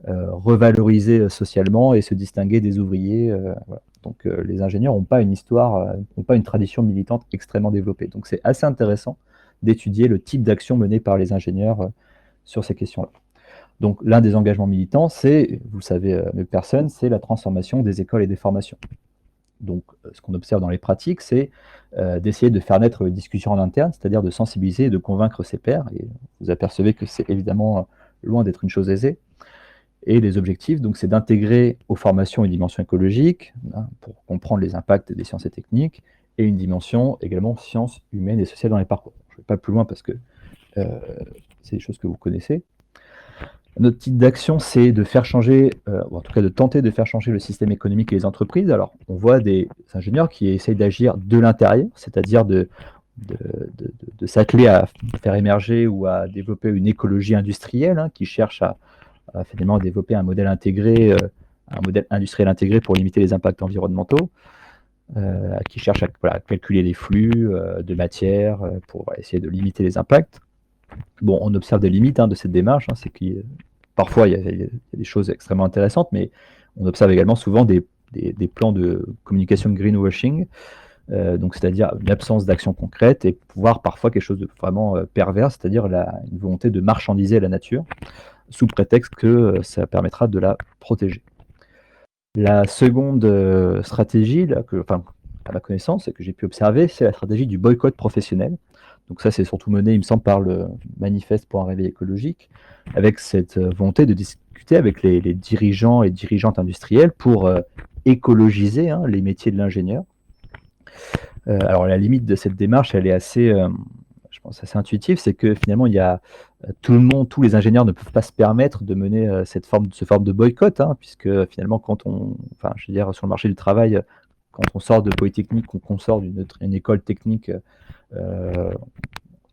Speaker 1: revalorisés socialement et se distinguer des ouvriers. Voilà. Donc les ingénieurs n'ont pas une histoire, n'ont pas une tradition militante extrêmement développée. Donc c'est assez intéressant d'étudier le type d'action menée par les ingénieurs sur ces questions-là. Donc l'un des engagements militants, c'est, vous le savez mieux que personne, c'est la transformation des écoles et des formations. Donc ce qu'on observe dans les pratiques, c'est d'essayer de faire naître une discussion en interne, c'est-à-dire de sensibiliser et de convaincre ses pairs. Et vous apercevez que c'est évidemment loin d'être une chose aisée. Et les objectifs, donc, c'est d'intégrer aux formations une dimension écologique, hein, pour comprendre les impacts des sciences et techniques, et une dimension également sciences humaines et sociales dans les parcours. Je ne vais pas plus loin parce que c'est des choses que vous connaissez. Notre type d'action, c'est de faire changer, ou en tout cas de tenter de faire changer le système économique et les entreprises. Alors, on voit des ingénieurs qui essayent d'agir de l'intérieur, c'est-à-dire de s'atteler à faire émerger ou à développer une écologie industrielle, hein, qui cherche à finalement développer un modèle industriel intégré pour limiter les impacts environnementaux, qui cherche à calculer les flux de matière pour essayer de limiter les impacts. Bon, on observe des limites, hein, de cette démarche, hein, c'est que parfois il y a des choses extrêmement intéressantes, mais on observe également souvent des plans de communication greenwashing, donc c'est-à-dire une absence d'action concrète et voire parfois quelque chose de vraiment pervers, c'est-à-dire une volonté de marchandiser la nature sous prétexte que ça permettra de la protéger. La seconde stratégie, là, à ma connaissance, et que j'ai pu observer, c'est la stratégie du boycott professionnel. Donc ça, c'est surtout mené, il me semble, par le Manifeste pour un réveil écologique, avec cette volonté de discuter avec les dirigeants et dirigeantes industrielles pour écologiser, hein, les métiers de l'ingénieur. Alors la limite de cette démarche, elle est assez, je pense, assez intuitive, c'est que finalement, il y a tout le monde, tous les ingénieurs ne peuvent pas se permettre de mener ce forme de boycott, hein, puisque finalement, je veux dire, sur le marché du travail, quand on sort de Polytechnique ou qu'on sort d'une école technique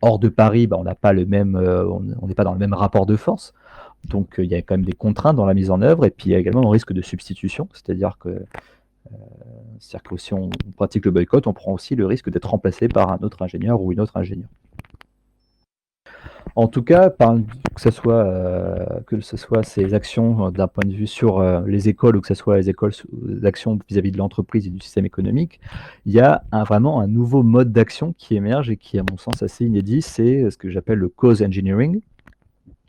Speaker 1: hors de Paris, on n'a pas le même, on n'est pas dans le même rapport de force. Donc il y a quand même des contraintes dans la mise en œuvre, et puis il y a également un risque de substitution, c'est-à-dire que si on pratique le boycott, on prend aussi le risque d'être remplacé par un autre ingénieur ou une autre ingénieure. En tout cas, que ce soit ces actions d'un point de vue sur les écoles ou que ce soit les actions vis-à-vis de l'entreprise et du système économique, il y a vraiment un nouveau mode d'action qui émerge et qui est à mon sens assez inédit, c'est ce que j'appelle le cause engineering.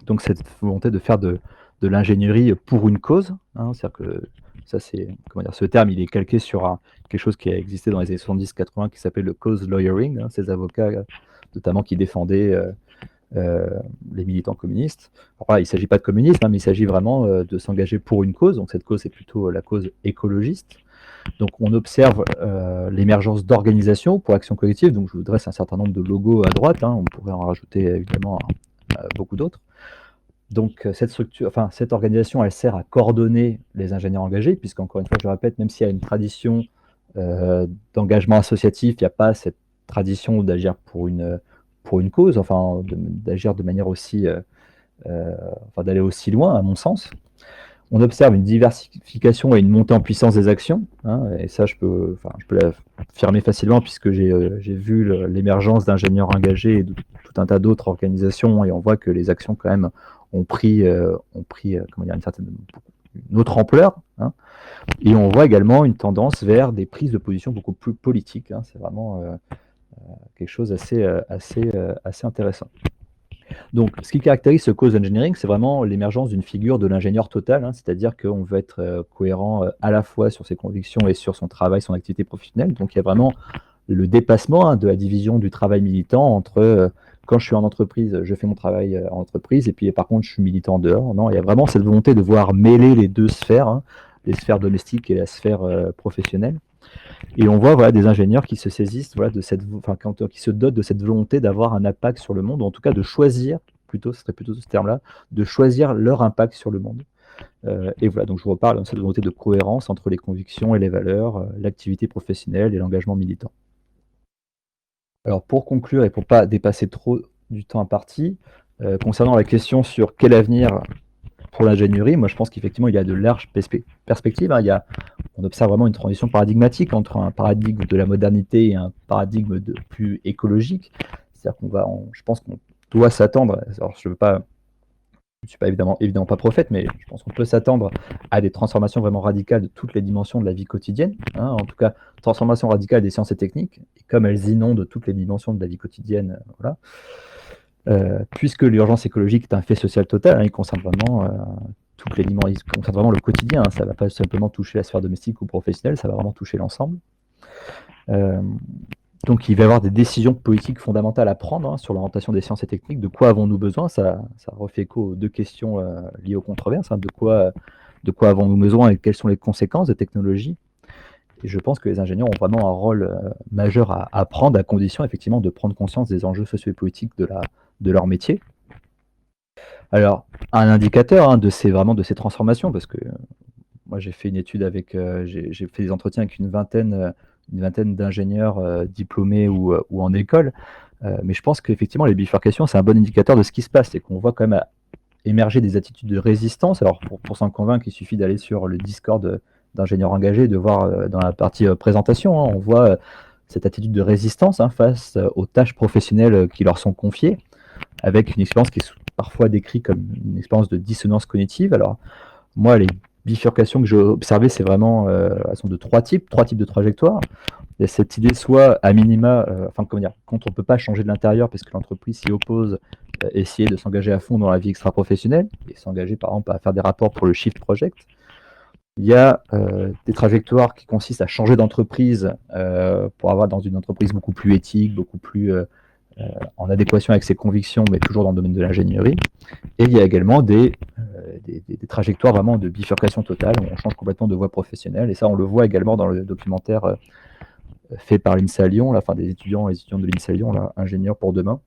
Speaker 1: Donc cette volonté de faire de l'ingénierie pour une cause, hein, c'est-à-dire que ça c'est, comment dire, ce terme il est calqué sur quelque chose qui a existé dans les années 70-80 qui s'appelle le cause lawyering, hein, ces avocats notamment qui défendaient euh, les militants communistes. Alors, voilà, il ne s'agit pas de communisme, hein, mais il s'agit vraiment de s'engager pour une cause. Donc cette cause est plutôt la cause écologiste. Donc on observe l'émergence d'organisations pour action collective. Donc je vous dresse un certain nombre de logos à droite. Hein, on pourrait en rajouter évidemment beaucoup d'autres. Donc cette structure, enfin cette organisation, elle sert à coordonner les ingénieurs engagés, puisqu'encore une fois, je le répète, même s'il y a une tradition d'engagement associatif, il n'y a pas cette tradition d'agir pour une cause, enfin d'agir de manière aussi, enfin d'aller aussi loin, à mon sens. On observe une diversification et une montée en puissance des actions, hein, et ça je peux l'affirmer facilement puisque j'ai vu l'émergence d'ingénieurs engagés et de tout un tas d'autres organisations, et on voit que les actions quand même ont pris comment dire, une autre ampleur, hein, et on voit également une tendance vers des prises de position beaucoup plus politiques, hein. C'est vraiment quelque chose assez intéressant. Donc, ce qui caractérise ce cause engineering, c'est vraiment l'émergence d'une figure de l'ingénieur total, hein, c'est-à-dire qu'on veut être cohérent à la fois sur ses convictions et sur son travail, son activité professionnelle. Donc, il y a vraiment le dépassement, hein, de la division du travail militant entre quand je suis en entreprise, je fais mon travail en entreprise, et puis par contre, je suis militant dehors. Non, il y a vraiment cette volonté de voir mêler les deux sphères, hein, les sphères domestiques et la sphère professionnelle. Et on voit voilà, des ingénieurs qui se saisissent voilà, qui se dotent de cette volonté d'avoir un impact sur le monde, ou en tout cas de choisir, plutôt, ce serait plutôt ce terme-là, de choisir leur impact sur le monde. Et voilà, donc je vous reparle de cette volonté de cohérence entre les convictions et les valeurs, l'activité professionnelle et l'engagement militant. Alors pour conclure et pour ne pas dépasser trop du temps imparti, concernant la question sur quel avenir pour l'ingénierie, moi je pense qu'effectivement il y a de larges perspectives, hein. On observe vraiment une transition paradigmatique entre un paradigme de la modernité et un paradigme plus écologique. C'est-à-dire je pense qu'on doit s'attendre, alors je ne suis pas évidemment pas prophète, mais je pense qu'on peut s'attendre à des transformations vraiment radicales de toutes les dimensions de la vie quotidienne, hein. En tout cas, transformation radicale des sciences et techniques, et comme elles inondent toutes les dimensions de la vie quotidienne, voilà. Puisque l'urgence écologique est un fait social total, hein, il concerne vraiment toutes les dimensions, il concerne vraiment le quotidien, hein, ça ne va pas simplement toucher la sphère domestique ou professionnelle, ça va vraiment toucher l'ensemble. Donc il va y avoir des décisions politiques fondamentales à prendre, hein, sur l'orientation des sciences et techniques. De quoi avons-nous besoin? Ça refait écho aux deux questions liées aux controverses, hein, de quoi avons-nous besoin et quelles sont les conséquences des technologies? Et je pense que les ingénieurs ont vraiment un rôle majeur à prendre, à condition effectivement de prendre conscience des enjeux socio-politiques de leur métier. Alors, un indicateur, hein, vraiment de ces transformations, parce que moi j'ai fait une étude avec, j'ai fait des entretiens avec une vingtaine d'ingénieurs diplômés ou en école, mais je pense qu'effectivement les bifurcations c'est un bon indicateur de ce qui se passe, et qu'on voit quand même émerger des attitudes de résistance. Alors pour s'en convaincre, il suffit d'aller sur le Discord d'ingénieurs engagés, de voir dans la partie présentation, hein, on voit cette attitude de résistance, hein, face aux tâches professionnelles qui leur sont confiées, avec une expérience qui est parfois décrite comme une expérience de dissonance cognitive. Alors moi, les bifurcations que j'ai observées, c'est vraiment, elles sont de trois types de trajectoires. Il y a cette idée soit à minima, enfin comment dire, quand on ne peut pas changer de l'intérieur parce que l'entreprise s'y oppose, essayer de s'engager à fond dans la vie extra-professionnelle et s'engager par exemple à faire des rapports pour le Shift Project. Il y a des trajectoires qui consistent à changer d'entreprise pour avoir dans une entreprise beaucoup plus éthique, beaucoup plus en adéquation avec ses convictions, mais toujours dans le domaine de l'ingénierie. Et il y a également des trajectoires vraiment de bifurcation totale, où on change complètement de voie professionnelle. Et ça, on le voit également dans le documentaire fait par l'INSA Lyon, enfin des étudiants et étudiantes de l'INSA Lyon, là, ingénieurs pour demain,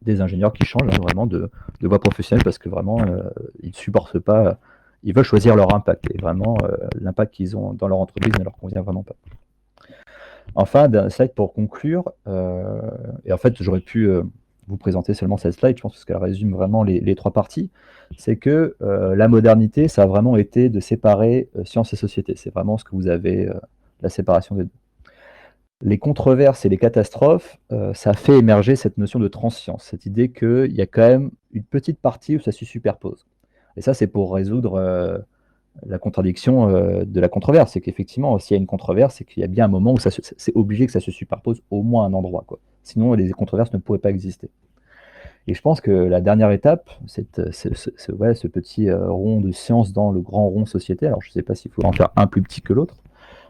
Speaker 1: des ingénieurs qui changent, hein, vraiment de voie professionnelle parce que vraiment, ils ne supportent pas, ils veulent choisir leur impact. Et vraiment, l'impact qu'ils ont dans leur entreprise ne leur convient vraiment pas. Enfin, d'un slide pour conclure, et en fait, j'aurais pu vous présenter seulement cette slide, je pense, parce qu'elle résume vraiment les trois parties. C'est que la modernité, ça a vraiment été de séparer science et société. C'est vraiment ce que vous avez, la séparation des deux. les controverses et les catastrophes, ça fait émerger cette notion de transscience, cette idée qu'il y a quand même une petite partie où ça se superpose. Et ça, c'est pour résoudre la contradiction de la controverse. C'est qu'effectivement, s'il y a une controverse, c'est qu'il y a bien un moment où c'est obligé que ça se superpose au moins à un endroit, quoi. Sinon, les controverses ne pourraient pas exister. Et je pense que la dernière étape, ouais, ce petit rond de science dans le grand rond société, alors je ne sais pas s'il faut en faire un plus petit que l'autre,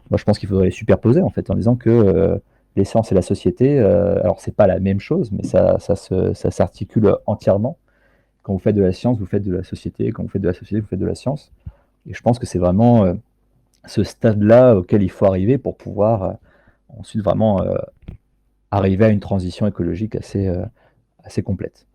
Speaker 1: moi je pense qu'il faudrait les superposer en fait, en disant que les sciences et la société, alors c'est pas la même chose, mais ça s'articule entièrement. Quand vous faites de la science, vous faites de la société, quand vous faites de la société, vous faites de la science. Et je pense que c'est vraiment ce stade-là auquel il faut arriver pour pouvoir ensuite vraiment arriver à une transition écologique assez complète.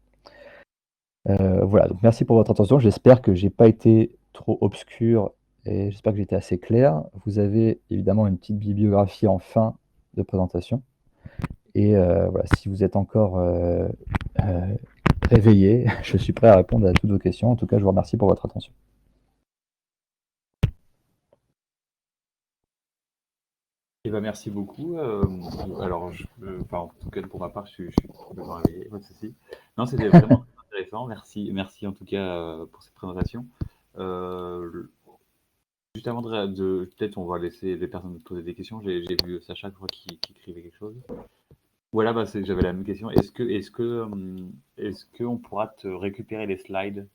Speaker 1: Voilà, donc merci pour votre attention. J'espère que j'ai pas été trop obscur et j'espère que j'ai été assez clair. Vous avez évidemment une petite bibliographie en fin de présentation. Et voilà, si vous êtes encore euh, réveillé, je suis prêt à répondre à toutes vos questions. En tout cas, je vous remercie pour votre attention.
Speaker 2: Eh ben, merci beaucoup. Alors, enfin, en tout cas, pour ma part, je suis complètement réveillé, pas de souci. Non, c'était vraiment très intéressant. Merci, merci en tout cas pour cette présentation. Euh, Juste avant peut-être on va laisser les personnes poser des questions. J'ai vu Sacha, je crois, qui écrivait quelque chose. Voilà, bah, j'avais la même question. Est-ce qu'on pourra te récupérer les slides,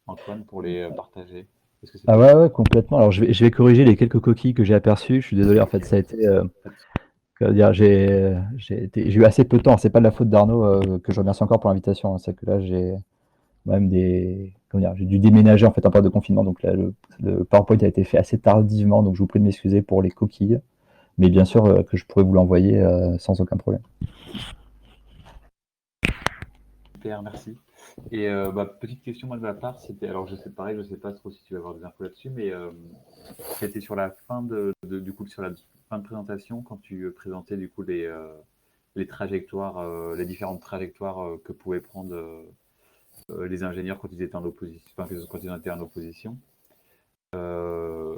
Speaker 2: Antoine, pour les partager? Est-ce que c'est
Speaker 1: Ah ouais,
Speaker 2: possible?
Speaker 1: ouais, complètement. Alors je vais corriger les quelques coquilles que j'ai aperçues. Je suis désolé, en fait, ça a été, comment dire, j'ai eu assez peu de temps. C'est pas de la faute d'Arnaud, que je remercie encore pour l'invitation, hein. C'est que là, j'ai même comment dire, j'ai dû déménager en fait en période de confinement, donc là, le PowerPoint a été fait assez tardivement, donc je vous prie de m'excuser pour les coquilles, mais bien sûr que je pourrais vous l'envoyer sans aucun problème.
Speaker 2: Super, merci. Et bah, petite question moi de ma part, c'était, alors je sais pareil, je sais pas trop si tu vas avoir des infos là-dessus, mais c'était sur la fin du coup sur la fin de présentation quand tu présentais du coup les trajectoires, les différentes trajectoires que pouvaient prendre les ingénieurs quand ils étaient en opposition, enfin, quand ils étaient en opposition. Euh,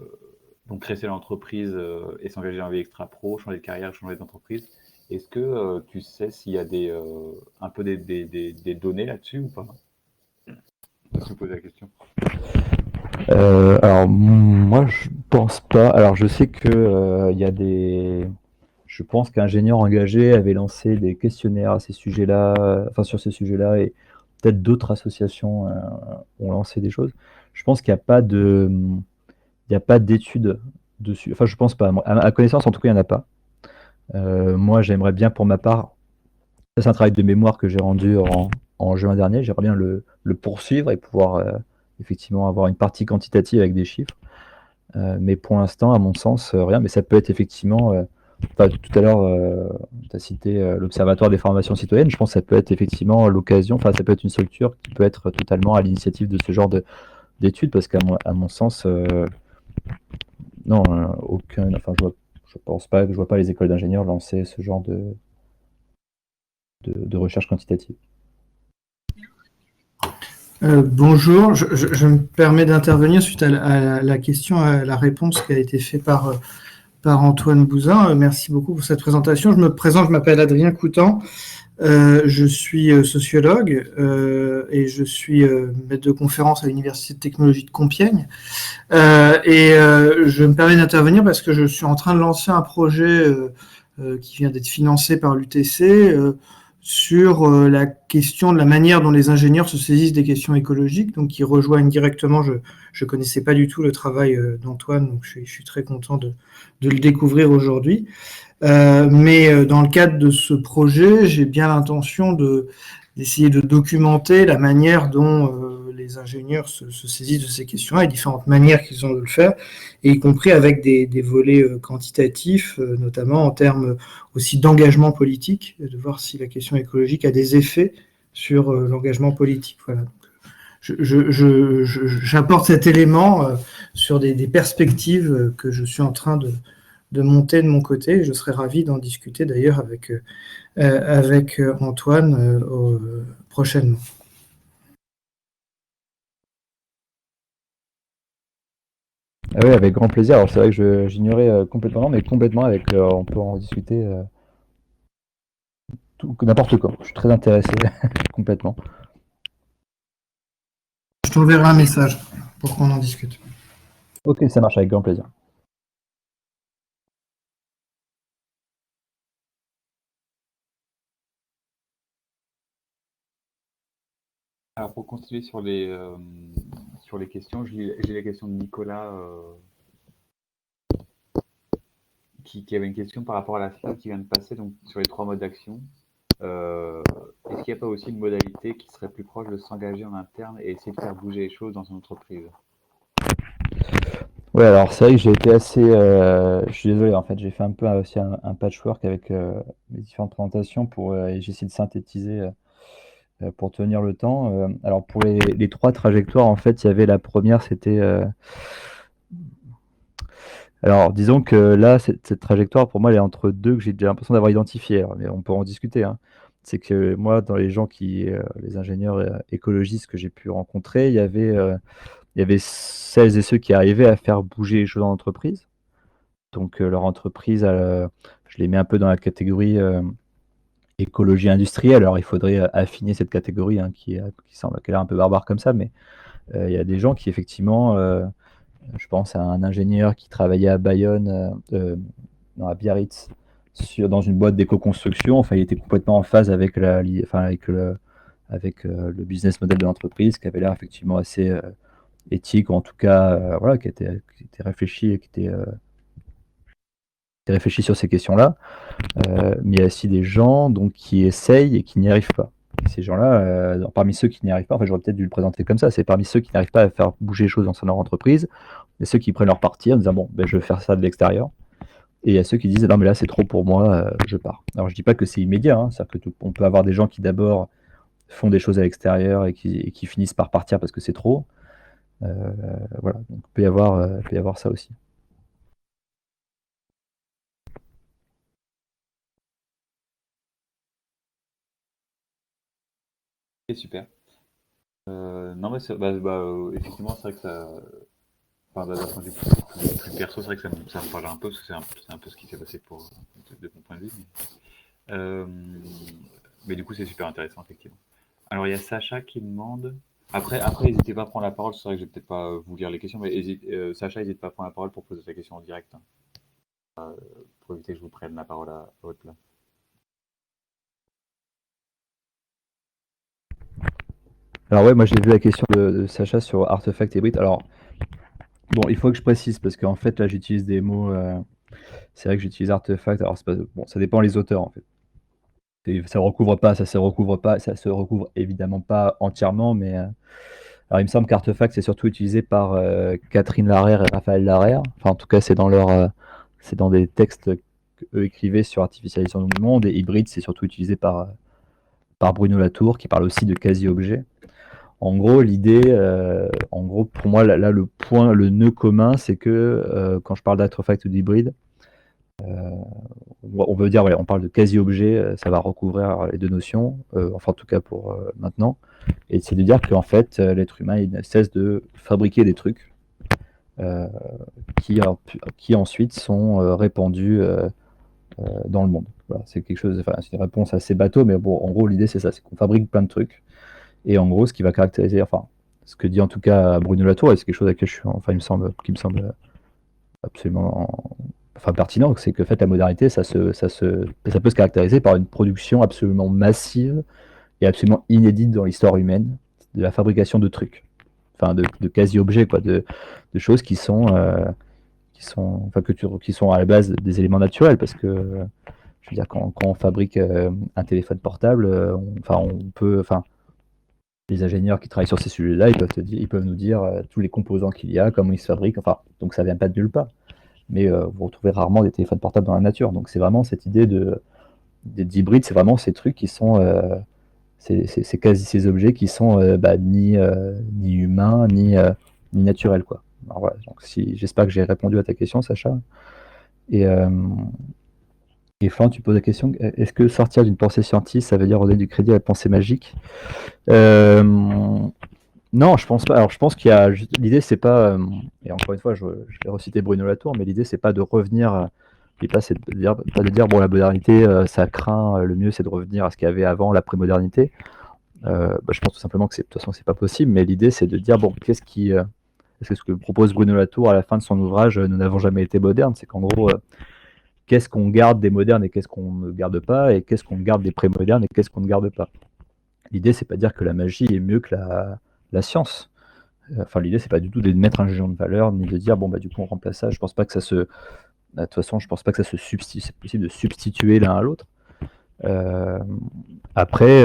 Speaker 2: donc créer l'entreprise et s'engager dans la vie extra pro, changer de carrière, changer d'entreprise. Est-ce que tu sais s'il y a un peu des données là-dessus ou pas? Je me pose la question.
Speaker 1: Alors moi je pense pas. Alors je sais que il y a des. Je pense qu'Ingénieur Engagé avait lancé des questionnaires à ces sujets-là, enfin sur ces sujets-là, et peut-être d'autres associations ont lancé des choses. Je pense qu'il n'y a pas de, il n'y a pas d'études dessus. Enfin, je pense pas. À ma connaissance, en tout cas, il n'y en a pas. Moi, j'aimerais bien, pour ma part, ça c'est un travail de mémoire que j'ai rendu en juin dernier. J'aimerais bien le poursuivre et pouvoir effectivement avoir une partie quantitative avec des chiffres. Mais pour l'instant, à mon sens, rien. Mais ça peut être effectivement. Enfin, tout à l'heure, tu as cité l'Observatoire des formations citoyennes. Je pense que ça peut être effectivement l'occasion. Enfin, ça peut être une structure qui peut être totalement à l'initiative de ce genre d'études, parce à mon sens, non, aucun. Enfin, je pense pas, je vois pas les écoles d'ingénieurs lancer ce genre de recherche quantitative.
Speaker 3: Bonjour, je me permets d'intervenir suite à la question, à la réponse qui a été faite par Antoine Bouzin. Merci beaucoup pour cette présentation. Je me présente, je m'appelle Adrien Coutan, je suis sociologue et je suis maître de conférence à l'Université de technologie de Compiègne. Je me permets d'intervenir parce que je suis en train de lancer un projet qui vient d'être financé par l'UTC sur la question de la manière dont les ingénieurs se saisissent des questions écologiques, donc qui rejoignent directement, je ne connaissais pas du tout le travail d'Antoine, donc je suis très content de le découvrir aujourd'hui. Mais dans le cadre de ce projet, j'ai bien l'intention d'essayer de documenter la manière dont les ingénieurs se saisissent de ces questions-là, et différentes manières qu'ils ont de le faire, et y compris avec des volets quantitatifs, notamment en termes aussi d'engagement politique, de voir si la question écologique a des effets sur l'engagement politique. Voilà. J'apporte cet élément sur des perspectives que je suis en train de monter de mon côté. Je serais ravi d'en discuter d'ailleurs avec Antoine prochainement.
Speaker 1: Ah oui, avec grand plaisir. Alors c'est vrai que j'ignorais complètement, mais complètement avec, on peut en discuter n'importe quoi. Je suis très intéressé complètement.
Speaker 3: Je t'enverrai un message pour qu'on en discute.
Speaker 1: Ok, ça marche avec grand plaisir.
Speaker 2: Alors pour continuer sur les questions, j'ai la question de Nicolas qui avait une question par rapport à la slide qui vient de passer, donc sur les 3 modes d'action. Est-ce qu'il n'y a pas aussi une modalité qui serait plus proche de s'engager en interne et essayer de faire bouger les choses dans son entreprise?
Speaker 1: Ouais, alors c'est vrai que j'ai été assez. Je suis désolé, en fait, j'ai fait un peu aussi un patchwork avec mes différentes présentations et j'ai essayé de synthétiser pour tenir le temps. Alors pour les 3 trajectoires, en fait, il y avait la première, c'était. Alors disons que là, cette trajectoire, pour moi, elle est entre deux que j'ai déjà l'impression d'avoir identifié. Alors, mais on peut en discuter, hein. C'est que moi, dans les gens les ingénieurs écologistes que j'ai pu rencontrer, il y avait celles et ceux qui arrivaient à faire bouger les choses dans l'entreprise. Donc leur entreprise, je les mets un peu dans la catégorie écologie industrielle. Alors il faudrait affiner cette catégorie hein, qui semble qu'elle est un peu barbare comme ça, mais il y a des gens qui effectivement, je pense à un ingénieur qui travaillait à Bayonne, non, à Biarritz, dans une boîte d'éco-construction. Enfin, il était complètement en phase avec le business model de l'entreprise, qui avait l'air effectivement assez éthique, ou en tout cas, voilà, qui était réfléchi et qui était réfléchi sur ces questions-là. Mais il y a aussi des gens donc, qui essayent et qui n'y arrivent pas. Et ces gens-là, parmi ceux qui n'y arrivent pas, enfin, j'aurais peut-être dû le présenter comme ça, c'est parmi ceux qui n'arrivent pas à faire bouger les choses dans leur entreprise, il y a ceux qui prennent leur parti en disant bon, ben, je vais faire ça de l'extérieur. Et il y a ceux qui disent non, mais là c'est trop pour moi, je pars. Alors je dis pas que c'est immédiat, hein, c'est-à-dire qu'on peut avoir des gens qui d'abord font des choses à l'extérieur et qui finissent par partir parce que c'est trop. Voilà, donc peut y avoir ça aussi.
Speaker 2: Ok, super. Non, mais effectivement, c'est vrai que ça. Enfin, d'un point de vue plus perso, c'est vrai que ça me parle un peu, parce que c'est un peu ce qui s'est passé de mon point de vue. Euh, mais du coup, c'est super intéressant, effectivement. Alors, il y a Sacha qui demande. Après, n'hésitez pas à prendre la parole. C'est vrai que je vais peut-être pas vous lire les questions, mais Sacha, n'hésite pas à prendre la parole pour poser ta question en direct, hein, pour éviter que je vous prenne la parole à votre place.
Speaker 1: Alors ouais, moi j'ai vu la question de Sacha sur Artefact et Brit. Alors bon, il faut que je précise parce qu'en fait là j'utilise des mots. C'est vrai que j'utilise Artefact. Alors c'est pas, bon, ça dépend les auteurs en fait. Ça se recouvre pas, ça se recouvre évidemment pas entièrement, mais alors il me semble qu'Artefact c'est surtout utilisé par Catherine Larère et Raphaël Larère. Enfin en tout cas c'est dans des textes qu'eux écrivaient sur artificialisation du monde, et hybride c'est surtout utilisé par Bruno Latour qui parle aussi de quasi-objet. En gros, en gros, pour moi, là, le nœud commun, c'est que quand je parle d'artefact ou d'hybride, on veut dire, ouais, on parle de quasi-objet, ça va recouvrir les deux notions, enfin en tout cas pour maintenant, et c'est de dire qu'en fait, l'être humain il ne cesse de fabriquer des trucs euh, qui ensuite sont répandus dans le monde. Voilà, c'est quelque chose, enfin, c'est une réponse assez bateau, mais bon, en gros, l'idée c'est ça, c'est qu'on fabrique plein de trucs. Et en gros, ce qui va caractériser, enfin, ce que dit en tout cas Bruno Latour, et c'est quelque chose à laquelle qui me semble absolument, enfin, pertinent, c'est que en fait, la modernité, ça peut se caractériser par une production absolument massive et absolument inédite dans l'histoire humaine de la fabrication de trucs, enfin, de quasi-objets, quoi, de choses qui sont à la base des éléments naturels, parce que je veux dire, quand on fabrique un téléphone portable, enfin, les ingénieurs qui travaillent sur ces sujets-là, ils peuvent nous dire tous les composants qu'il y a, comment ils se fabriquent. Enfin, donc ça vient pas de nulle part. Mais vous retrouvez rarement des téléphones portables dans la nature. Donc c'est vraiment cette idée d'hybride, c'est vraiment ces trucs qui sont, c'est quasi ces objets qui sont ni humains ni naturels, quoi. Alors voilà. Donc j'espère que j'ai répondu à ta question, Sacha. Et Florent, tu poses la question, est-ce que sortir d'une pensée scientiste, ça veut dire redonner du crédit à la pensée magique? Euh, Non, je pense pas. Alors, je pense qu'il y a l'idée, c'est pas, et encore une fois, je vais reciter Bruno Latour, mais l'idée, c'est pas de revenir Et pas, c'est pas de dire bon, la modernité, ça craint, le mieux c'est de revenir à ce qu'il y avait avant l'après-modernité. Je pense tout simplement que de toute façon c'est pas possible, mais l'idée c'est de dire bon, c'est ce que propose Bruno Latour à la fin de son ouvrage Nous n'avons jamais été modernes, c'est qu'en gros, qu'est-ce qu'on garde des modernes et qu'est-ce qu'on ne garde pas, et qu'est-ce qu'on garde des pré-modernes et qu'est-ce qu'on ne garde pas. L'idée c'est pas de dire que la magie est mieux que la science. Enfin, l'idée c'est pas du tout de mettre un jugement de valeur, ni de dire bon bah du coup on remplace ça. Je pense pas que ça se, de toute façon, je pense pas que ça se substitue, c'est possible de substituer l'un à l'autre. Après,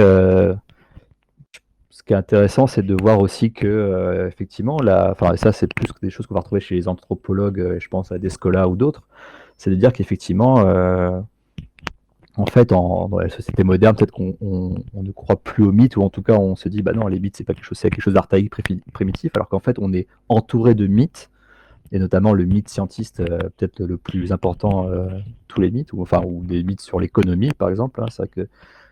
Speaker 1: ce qui est intéressant, c'est de voir aussi que, effectivement, enfin, ça, c'est plus des choses qu'on va retrouver chez les anthropologues, je pense à Descola ou d'autres, c'est de dire qu'effectivement, en fait, dans la société moderne, peut-être qu'on ne croit plus aux mythes, ou en tout cas, on se dit, bah non, les mythes, c'est pas quelque chose, c'est quelque chose d'archaïque, primitif, alors qu'en fait, on est entouré de mythes, et notamment le mythe scientiste, peut-être le plus important, tous les mythes, ou des mythes sur l'économie, par exemple. Hein, c'est vrai que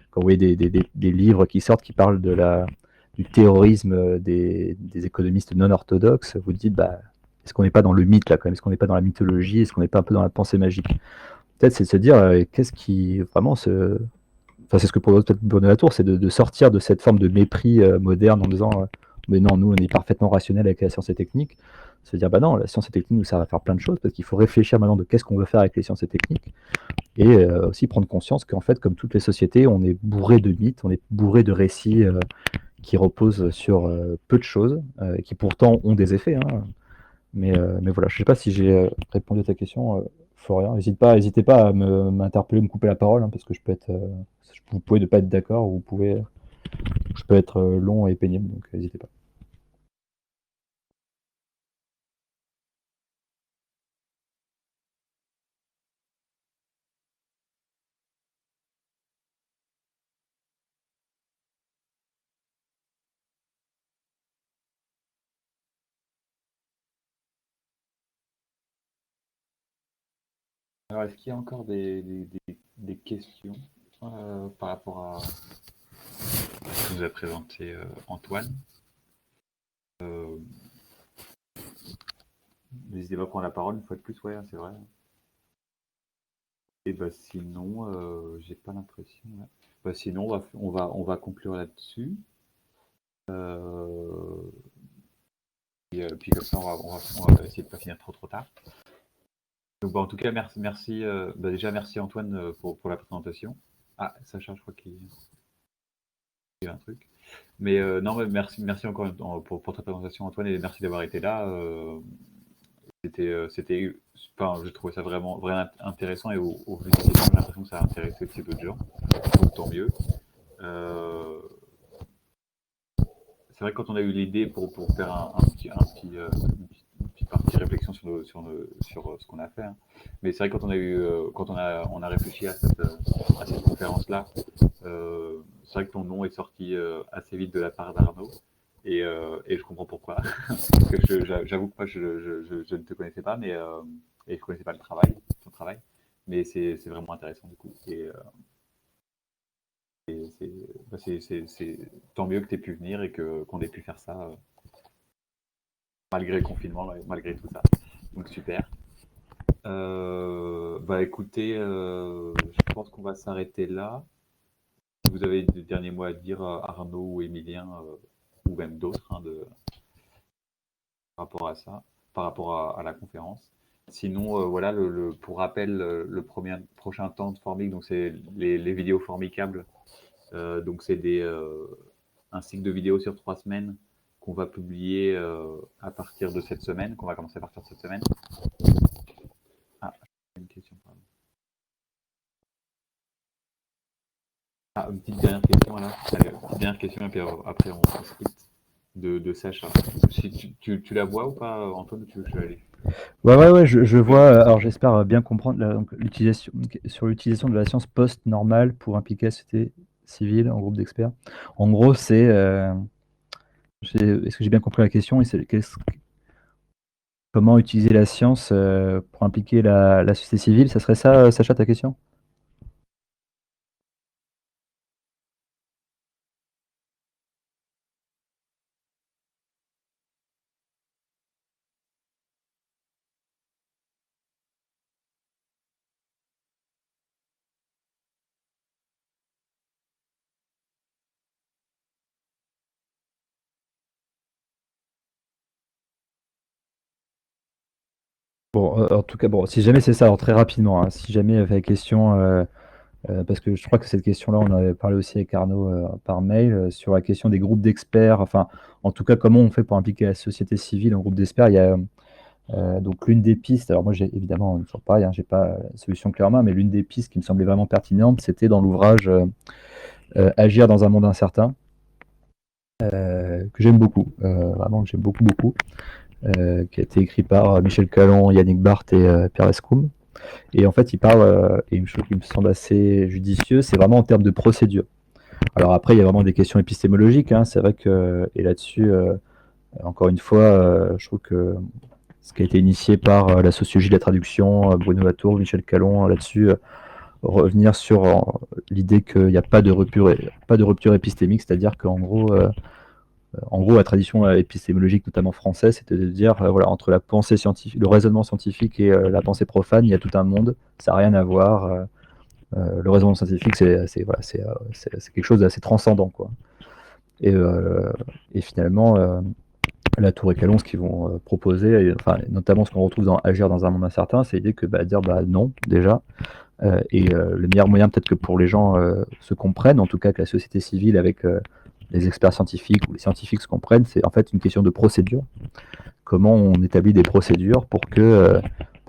Speaker 1: quand vous voyez des livres qui sortent qui parlent du terrorisme des économistes non orthodoxes, vous dites, bah, est-ce qu'on n'est pas dans le mythe là quand même? Est-ce qu'on n'est pas dans la mythologie? Est-ce qu'on n'est pas un peu dans la pensée magique? Peut-être c'est de se dire, qu'est-ce qui vraiment se. Enfin, c'est ce que propose peut-être Bruno Latour, c'est de sortir de cette forme de mépris moderne en disant mais non, nous on est parfaitement rationnel avec la science et technique. Se dire bah non, la science et technique nous sert à faire plein de choses parce qu'il faut réfléchir maintenant de qu'est-ce qu'on veut faire avec les sciences et techniques et aussi prendre conscience qu'en fait, comme toutes les sociétés, on est bourré de mythes, on est bourré de récits qui reposent sur peu de choses, qui pourtant ont des effets. Hein. Mais voilà, je ne sais pas si j'ai répondu à ta question, Florian. N'hésitez pas à m'interpeller, me couper la parole, hein, parce que je peux être, vous pouvez ne pas être d'accord, ou je peux être long et pénible, donc n'hésitez pas.
Speaker 2: Alors, est-ce qu'il y a encore des questions par rapport à ce que nous a présenté Antoine? N'hésitez pas à prendre la parole une fois de plus, ouais, c'est vrai. Et bah sinon, j'ai pas l'impression. Ouais. Bah, sinon, on va conclure là-dessus. Puis comme ça, on va essayer de pas finir trop tard. Donc, bah, en tout cas, merci. Bah, déjà, merci Antoine pour la présentation. Ah, Sacha, je crois qu'il y a un truc. Mais non, mais merci encore pour ta présentation, Antoine, et merci d'avoir été là. Enfin, je trouvais ça vraiment intéressant, et au vu des questions, j'ai l'impression que ça a intéressé aussi d'autres gens. Donc tant mieux. C'est vrai que quand on a eu l'idée pour faire une petite partie réflexion sur ce qu'on a fait, hein. Mais c'est vrai que quand on a réfléchi à cette conférence-là, c'est vrai que ton nom est sorti assez vite de la part d'Arnaud, et je comprends pourquoi. Parce que j'avoue que moi je ne te connaissais pas, et je connaissais pas ton travail, mais c'est vraiment intéressant du coup. C'est tant mieux que tu aies pu venir et qu'on ait pu faire ça malgré le confinement, malgré tout ça. Donc super. Bah écoutez, je pense qu'on va s'arrêter là. Si vous avez des derniers mots à dire, Arnaud ou Emilien, ou même d'autres, hein, par rapport à ça, par rapport à la conférence. Sinon, voilà, pour rappel, le prochain temps de Formic, donc c'est les vidéos formicables. Donc c'est un cycle de vidéos sur 3 semaines qu'on va publier à partir de cette semaine, qu'on va commencer à partir de cette semaine. Ah, une question, pardon. Ah, une petite dernière question, alors. Allez, une petite dernière question, et puis après on se quitte, de Sacha. Si tu la vois ou pas, Antoine, ou tu veux que je l'aille?
Speaker 1: Ouais, je vois. Alors j'espère bien comprendre donc, sur l'utilisation de la science post-normale pour impliquer la société civile en groupe d'experts. En gros, c'est. Est-ce que j'ai bien compris la question? Et comment utiliser la science pour impliquer la société civile? Ça serait ça, Sacha, ta question? Bon, en tout cas, bon, si jamais c'est ça, alors très rapidement, hein, si jamais il y avait la question, parce que je crois que cette question-là, on en avait parlé aussi avec Arnaud par mail, sur la question des groupes d'experts, enfin, en tout cas, comment on fait pour impliquer la société civile en groupe d'experts. Il y a donc l'une des pistes, alors moi j'ai évidemment toujours pareil, hein, j'ai pas la solution claire en main, mais l'une des pistes qui me semblait vraiment pertinente, c'était dans l'ouvrage Agir dans un monde incertain, que j'aime beaucoup, vraiment que j'aime beaucoup, qui a été écrit par Michel Calon, Yannick Barthes et Pierre Lescoum. Et en fait, il parle, et une chose qui me semble assez judicieuse, c'est vraiment en termes de procédure. Alors après, il y a vraiment des questions épistémologiques, hein, c'est vrai que, et là-dessus, encore une fois, je trouve que ce qui a été initié par la sociologie de la traduction, Bruno Latour, Michel Calon, là-dessus, revenir sur l'idée qu'il n'y a pas de rupture épistémique, c'est-à-dire qu'en gros, la tradition épistémologique, notamment française, c'était de dire, voilà, entre la pensée scientifique, le raisonnement scientifique et la pensée profane, il y a tout un monde, ça n'a rien à voir. Le raisonnement scientifique, voilà, c'est quelque chose d'assez transcendant, quoi. Et finalement, Latour et Calon, ce qu'ils vont proposer, et, enfin, notamment ce qu'on retrouve dans Agir dans un monde incertain, c'est l'idée que dire non, déjà. Le meilleur moyen, peut-être que pour les gens se comprennent, en tout cas que la société civile avec les experts scientifiques ou les scientifiques se comprennent, c'est en fait une question de procédure. Comment on établit des procédures pour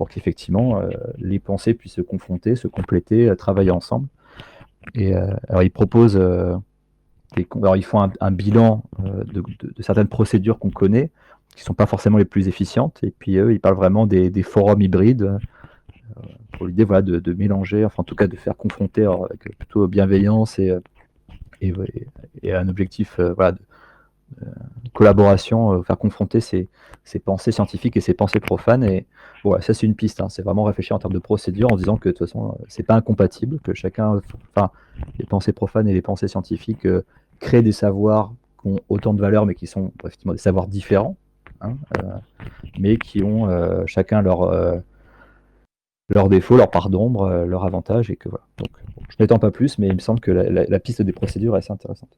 Speaker 1: qu'effectivement les pensées puissent se confronter, se compléter, travailler ensemble. Et alors ils proposent, alors ils font un bilan de certaines procédures qu'on connaît, qui ne sont pas forcément les plus efficientes. Et puis eux, ils parlent vraiment des forums hybrides, pour l'idée, voilà, de mélanger, enfin en tout cas de faire confronter, alors, avec plutôt bienveillance et un objectif, voilà, de collaboration, faire confronter ces pensées scientifiques et ces pensées profanes. Et voilà, ça c'est une piste, hein, c'est vraiment réfléchir en termes de procédure en disant que de toute façon c'est pas incompatible, que chacun, enfin les pensées profanes et les pensées scientifiques créent des savoirs qui ont autant de valeur mais qui sont effectivement des savoirs différents, hein, mais qui ont chacun leurs défauts, leurs parts d'ombre, leurs avantages, et que voilà. Donc, bon, je n'étends pas plus, mais il me semble que la piste des procédures est assez intéressante.